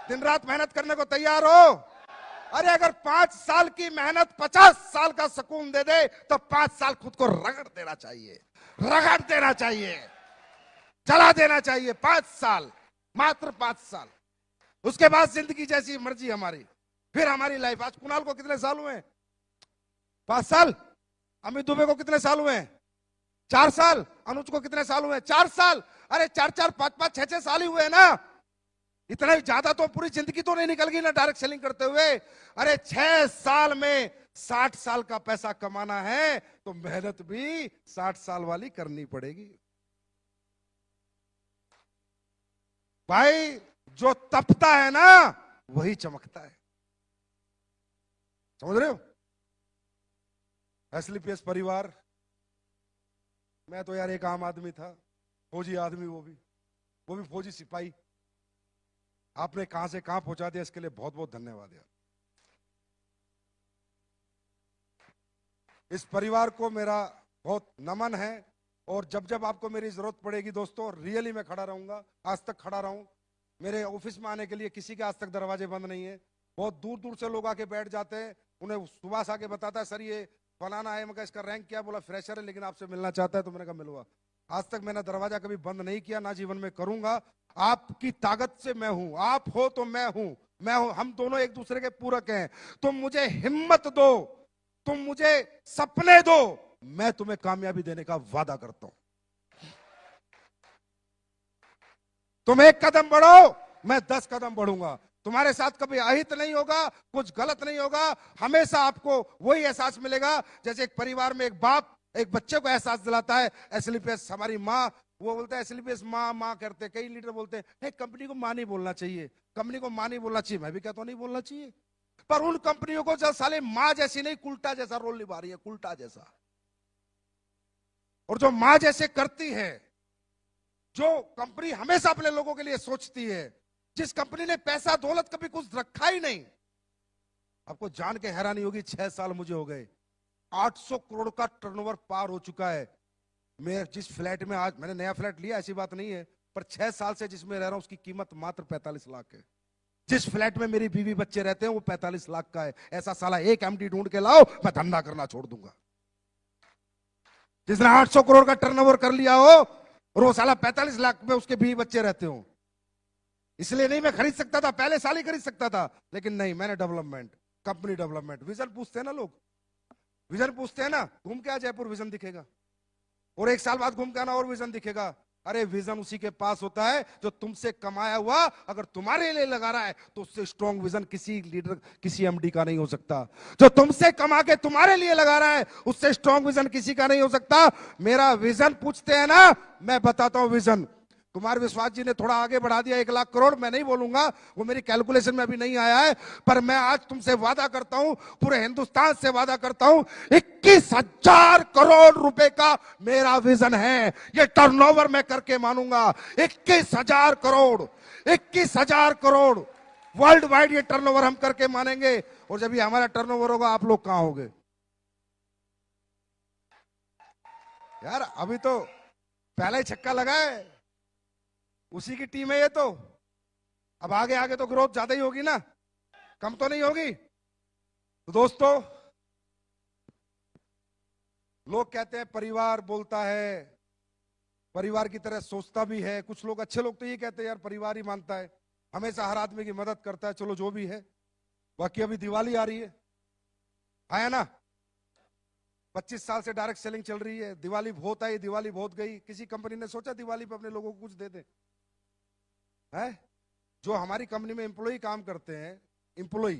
दिन रात मेहनत करने को तैयार हो? अरे अगर 5 साल की मेहनत 50 साल का सुकून दे दे तो 5 साल खुद को रगड़ देना चाहिए, रगड़ देना चाहिए, चला देना चाहिए। 5 साल, मात्र 5 साल। उसके बाद जिंदगी जैसी मर्जी हमारी, फिर हमारी लाइफ। आज कुणाल को कितने साल हुए? 5 साल। अमित दुबे को कितने साल हुए? 4 साल। अनुज को कितने साल हुए? 4 साल। अरे 4-4, 5-5, 6-6 साल ही हुए ना। इतना ही ज्यादा तो पूरी जिंदगी तो नहीं निकल गई ना डायरेक्ट सेलिंग करते हुए। अरे 6 साल में 60 साल का पैसा कमाना है तो मेहनत भी 60 साल वाली करनी पड़ेगी भाई। जो तपता है ना वही चमकता है, समझ रहे हो? एसलीपीएस परिवार, मैं तो यार एक आम आदमी था, फौजी आदमी, वो भी फौजी सिपाही। आपने कहां से कहां पहुंचा दिया, इसके लिए बहुत बहुत धन्यवाद यार। इस परिवार को मेरा बहुत नमन है, और जब जब आपको मेरी जरूरत पड़ेगी दोस्तों, रियली मैं खड़ा रहूंगा। आज तक खड़ा रहूं। मेरे ऑफिस में आने के लिए किसी के आज तक दरवाजे बंद नहीं है। बहुत दूर दूर से लोग आके बैठ जाते हैं। उन्हें सुभाष आके बताता है, सर ये बनाना है। मैं कहा इसका रैंक क्या? बोला फ्रेशर है लेकिन आपसे मिलना चाहता है। तो मैंने कहा मिलवा। आज तक मैंने दरवाजा कभी बंद नहीं किया, ना जीवन में करूंगा। आपकी ताकत से मैं हूं, आप हो तो मैं हूं, हम दोनों एक दूसरे के पूरक हैं। तुम मुझे हिम्मत दो, तुम मुझे सपने दो, मैं तुम्हें कामयाबी देने का वादा करता हूं। तुम 1 कदम बढ़ो, मैं 10 कदम बढ़ूंगा। तुम्हारे साथ कभी अहित नहीं होगा, कुछ गलत नहीं होगा। हमेशा आपको वही एहसास मिलेगा जैसे एक परिवार में एक बाप एक बच्चे को एहसास दिलाता है। एसलीपीएस हमारी माँ, वो बोलता है एसलीपीएस माँ माँ करते। कई लीडर बोलते हैं नहीं, कंपनी को माँ नहीं बोलना चाहिए, कंपनी को माँ नहीं बोलना चाहिए। मैं भी कहता हूं नहीं बोलना चाहिए, पर उन कंपनियों को जो साले माँ जैसी नहीं, कुल्टा जैसा रोल निभा रही है, कुल्टा जैसा। और जो माँ जैसे करती है, जो कंपनी हमेशा अपने लोगों के लिए सोचती है, जिस कंपनी ने पैसा दौलत कभी कुछ रखा ही नहीं। आपको जान के हैरानी होगी, 6 साल मुझे हो गए, 800 करोड़ का टर्नओवर पार हो चुका है। मैं जिस फ्लैट में, आज मैंने नया फ्लैट लिया ऐसी बात नहीं है, पर 6 साल से जिसमें रह रहा हूं उसकी कीमत मात्र 45 लाख है। जिस फ्लैट में मेरी बीवी बच्चे रहते हैं वो 45 लाख का है। ऐसा साला एक एमडी ढूंढ के लाओ, मैं धंधा करना छोड़ दूंगा। जिसने 800 करोड़ का टर्नओवर कर लिया हो और वो साला 45 लाख में उसके बीवी बच्चे रहते हो। इसलिए नहीं, मैं खरीद सकता था, पहले साल ही खरीद सकता था, लेकिन नहीं, मैंने डेवलपमेंट, कंपनी डेवलपमेंट। विजन पूछते हैं ना लोग, विजन पूछते हैं ना, घूम के आ जयपुर विजन दिखेगा, और 1 साल बाद घूम के आना और विजन दिखेगा। अरे विजन उसी के पास होता है जो तुमसे कमाया हुआ अगर तुम्हारे लिए लगा रहा है, तो उससे स्ट्रॉन्ग विजन किसी लीडर, किसी एमडी का नहीं हो सकता। जो तुमसे कमा के तुम्हारे लिए लगा रहा है, उससे स्ट्रॉन्ग विजन किसी का नहीं हो सकता। मेरा विजन पूछते हैं ना, मैं बताता हूं विजन। कुमार विश्वास जी ने थोड़ा आगे बढ़ा दिया 1 लाख करोड़, मैं नहीं बोलूंगा, वो मेरी कैलकुलेशन में अभी नहीं आया है, पर मैं आज तुमसे वादा करता हूं, पूरे हिंदुस्तान से वादा करता हूं, 21,000 करोड़ रुपए का मेरा विजन है। ये टर्नओवर मैं करके मानूंगा। 21,000 करोड़, 21,000 करोड़ वर्ल्ड वाइड ये टर्नओवर हम करके मानेंगे। और जब ये हमारा टर्नओवर होगा, आप लोग कहां होंगे यार? अभी तो पहला ही छक्का लगा है, उसी की टीम है ये तो। अब आगे आगे तो ग्रोथ ज्यादा ही होगी ना, कम तो नहीं होगी। तो दोस्तों, लोग कहते हैं परिवार बोलता है, परिवार की तरह सोचता भी है। कुछ लोग, अच्छे लोग तो ये कहते हैं यार परिवार ही मानता है, हमेशा हर आदमी की मदद करता है। चलो जो भी है, बाकी अभी दिवाली आ रही है, आया ना, 25 साल से डायरेक्ट सेलिंग चल रही है। दिवाली बहुत आई, दिवाली बहुत गई। किसी कंपनी ने सोचा दिवाली पे अपने लोगों को कुछ दे दे? है जो हमारी कंपनी में एम्प्लॉय काम करते हैं, एम्प्लॉय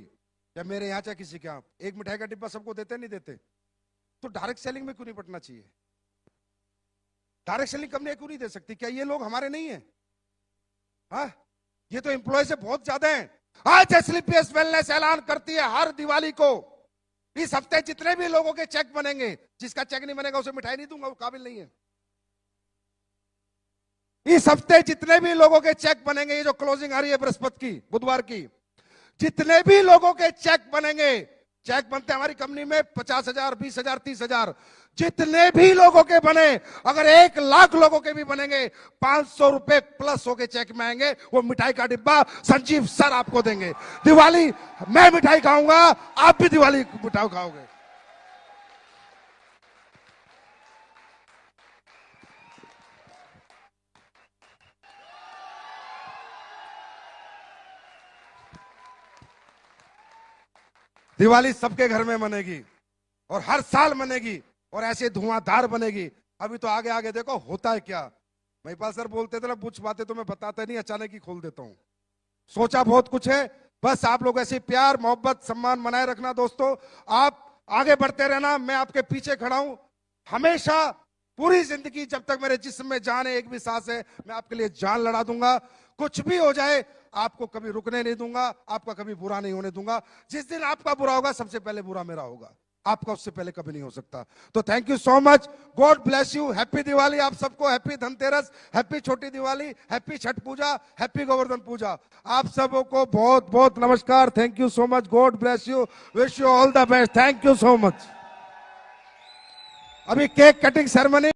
या मेरे यहाँ चाहे किसी के यहाँ, एक मिठाई का डिब्बा सबको देते नहीं देते? तो डायरेक्ट सेलिंग में क्यों नहीं बटना चाहिए? डायरेक्ट सेलिंग कंपनी क्यों नहीं दे सकती? क्या ये लोग हमारे नहीं है? हाँ, ये तो एम्प्लॉय से बहुत ज्यादा है। आज एसलीपीएस वेलनेस ऐलान करती है हर दिवाली को, इस हफ्ते जितने भी लोगों के चेक बनेंगे, जिसका चेक नहीं बनेगा उसे मिठाई नहीं दूंगा, वो काबिल नहीं है। इस हफ्ते जितने भी लोगों के चेक बनेंगे, ये जो क्लोजिंग आ रही है बृहस्पति की, बुधवार की, जितने भी लोगों के चेक बनेंगे, चेक बनते हमारी कंपनी में 50,000, 20,000, 30,000, जितने भी लोगों के बने, अगर 1 लाख लोगों के भी बनेंगे, 500 रुपए प्लस होके चेक में आएंगे। वो मिठाई का डिब्बा संजीव सर आपको देंगे। दिवाली मैं मिठाई खाऊंगा, आप भी दिवाली मिठाई खाओगे। दिवाली सबके घर में मनेगी और हर साल मनेगी और ऐसे धुआंधार बनेगी। अभी तो आगे आगे देखो होता है क्या। महिपाल सर बोलते थे ना, कुछ बातें तो मैं बताता नहीं, अचानक ही खोल देता हूं। सोचा बहुत कुछ है, बस आप लोग ऐसे प्यार मोहब्बत सम्मान बनाए रखना। दोस्तों, आप आगे बढ़ते रहना, मैं आपके पीछे खड़ा हूं हमेशा, पूरी जिंदगी। जब तक मेरे जिस्म में जान है, एक भी सांस है, मैं आपके लिए जान लड़ा दूंगा। कुछ भी हो जाए, आपको कभी रुकने नहीं दूंगा, आपका कभी बुरा नहीं होने दूंगा। जिस दिन आपका बुरा होगा, सबसे पहले बुरा मेरा होगा, आपका उससे पहले कभी नहीं हो सकता। तो thank you so much, God bless you, happy Diwali आप सबको, हैप्पी धनतेरस, हैप्पी छोटी दिवाली, हैप्पी छठ पूजा, हैप्पी गोवर्धन पूजा। आप सबको बहुत बहुत नमस्कार, thank you so much, God bless you, wish you all the best, thank you so much. अभी केक कटिंग सेरेमनी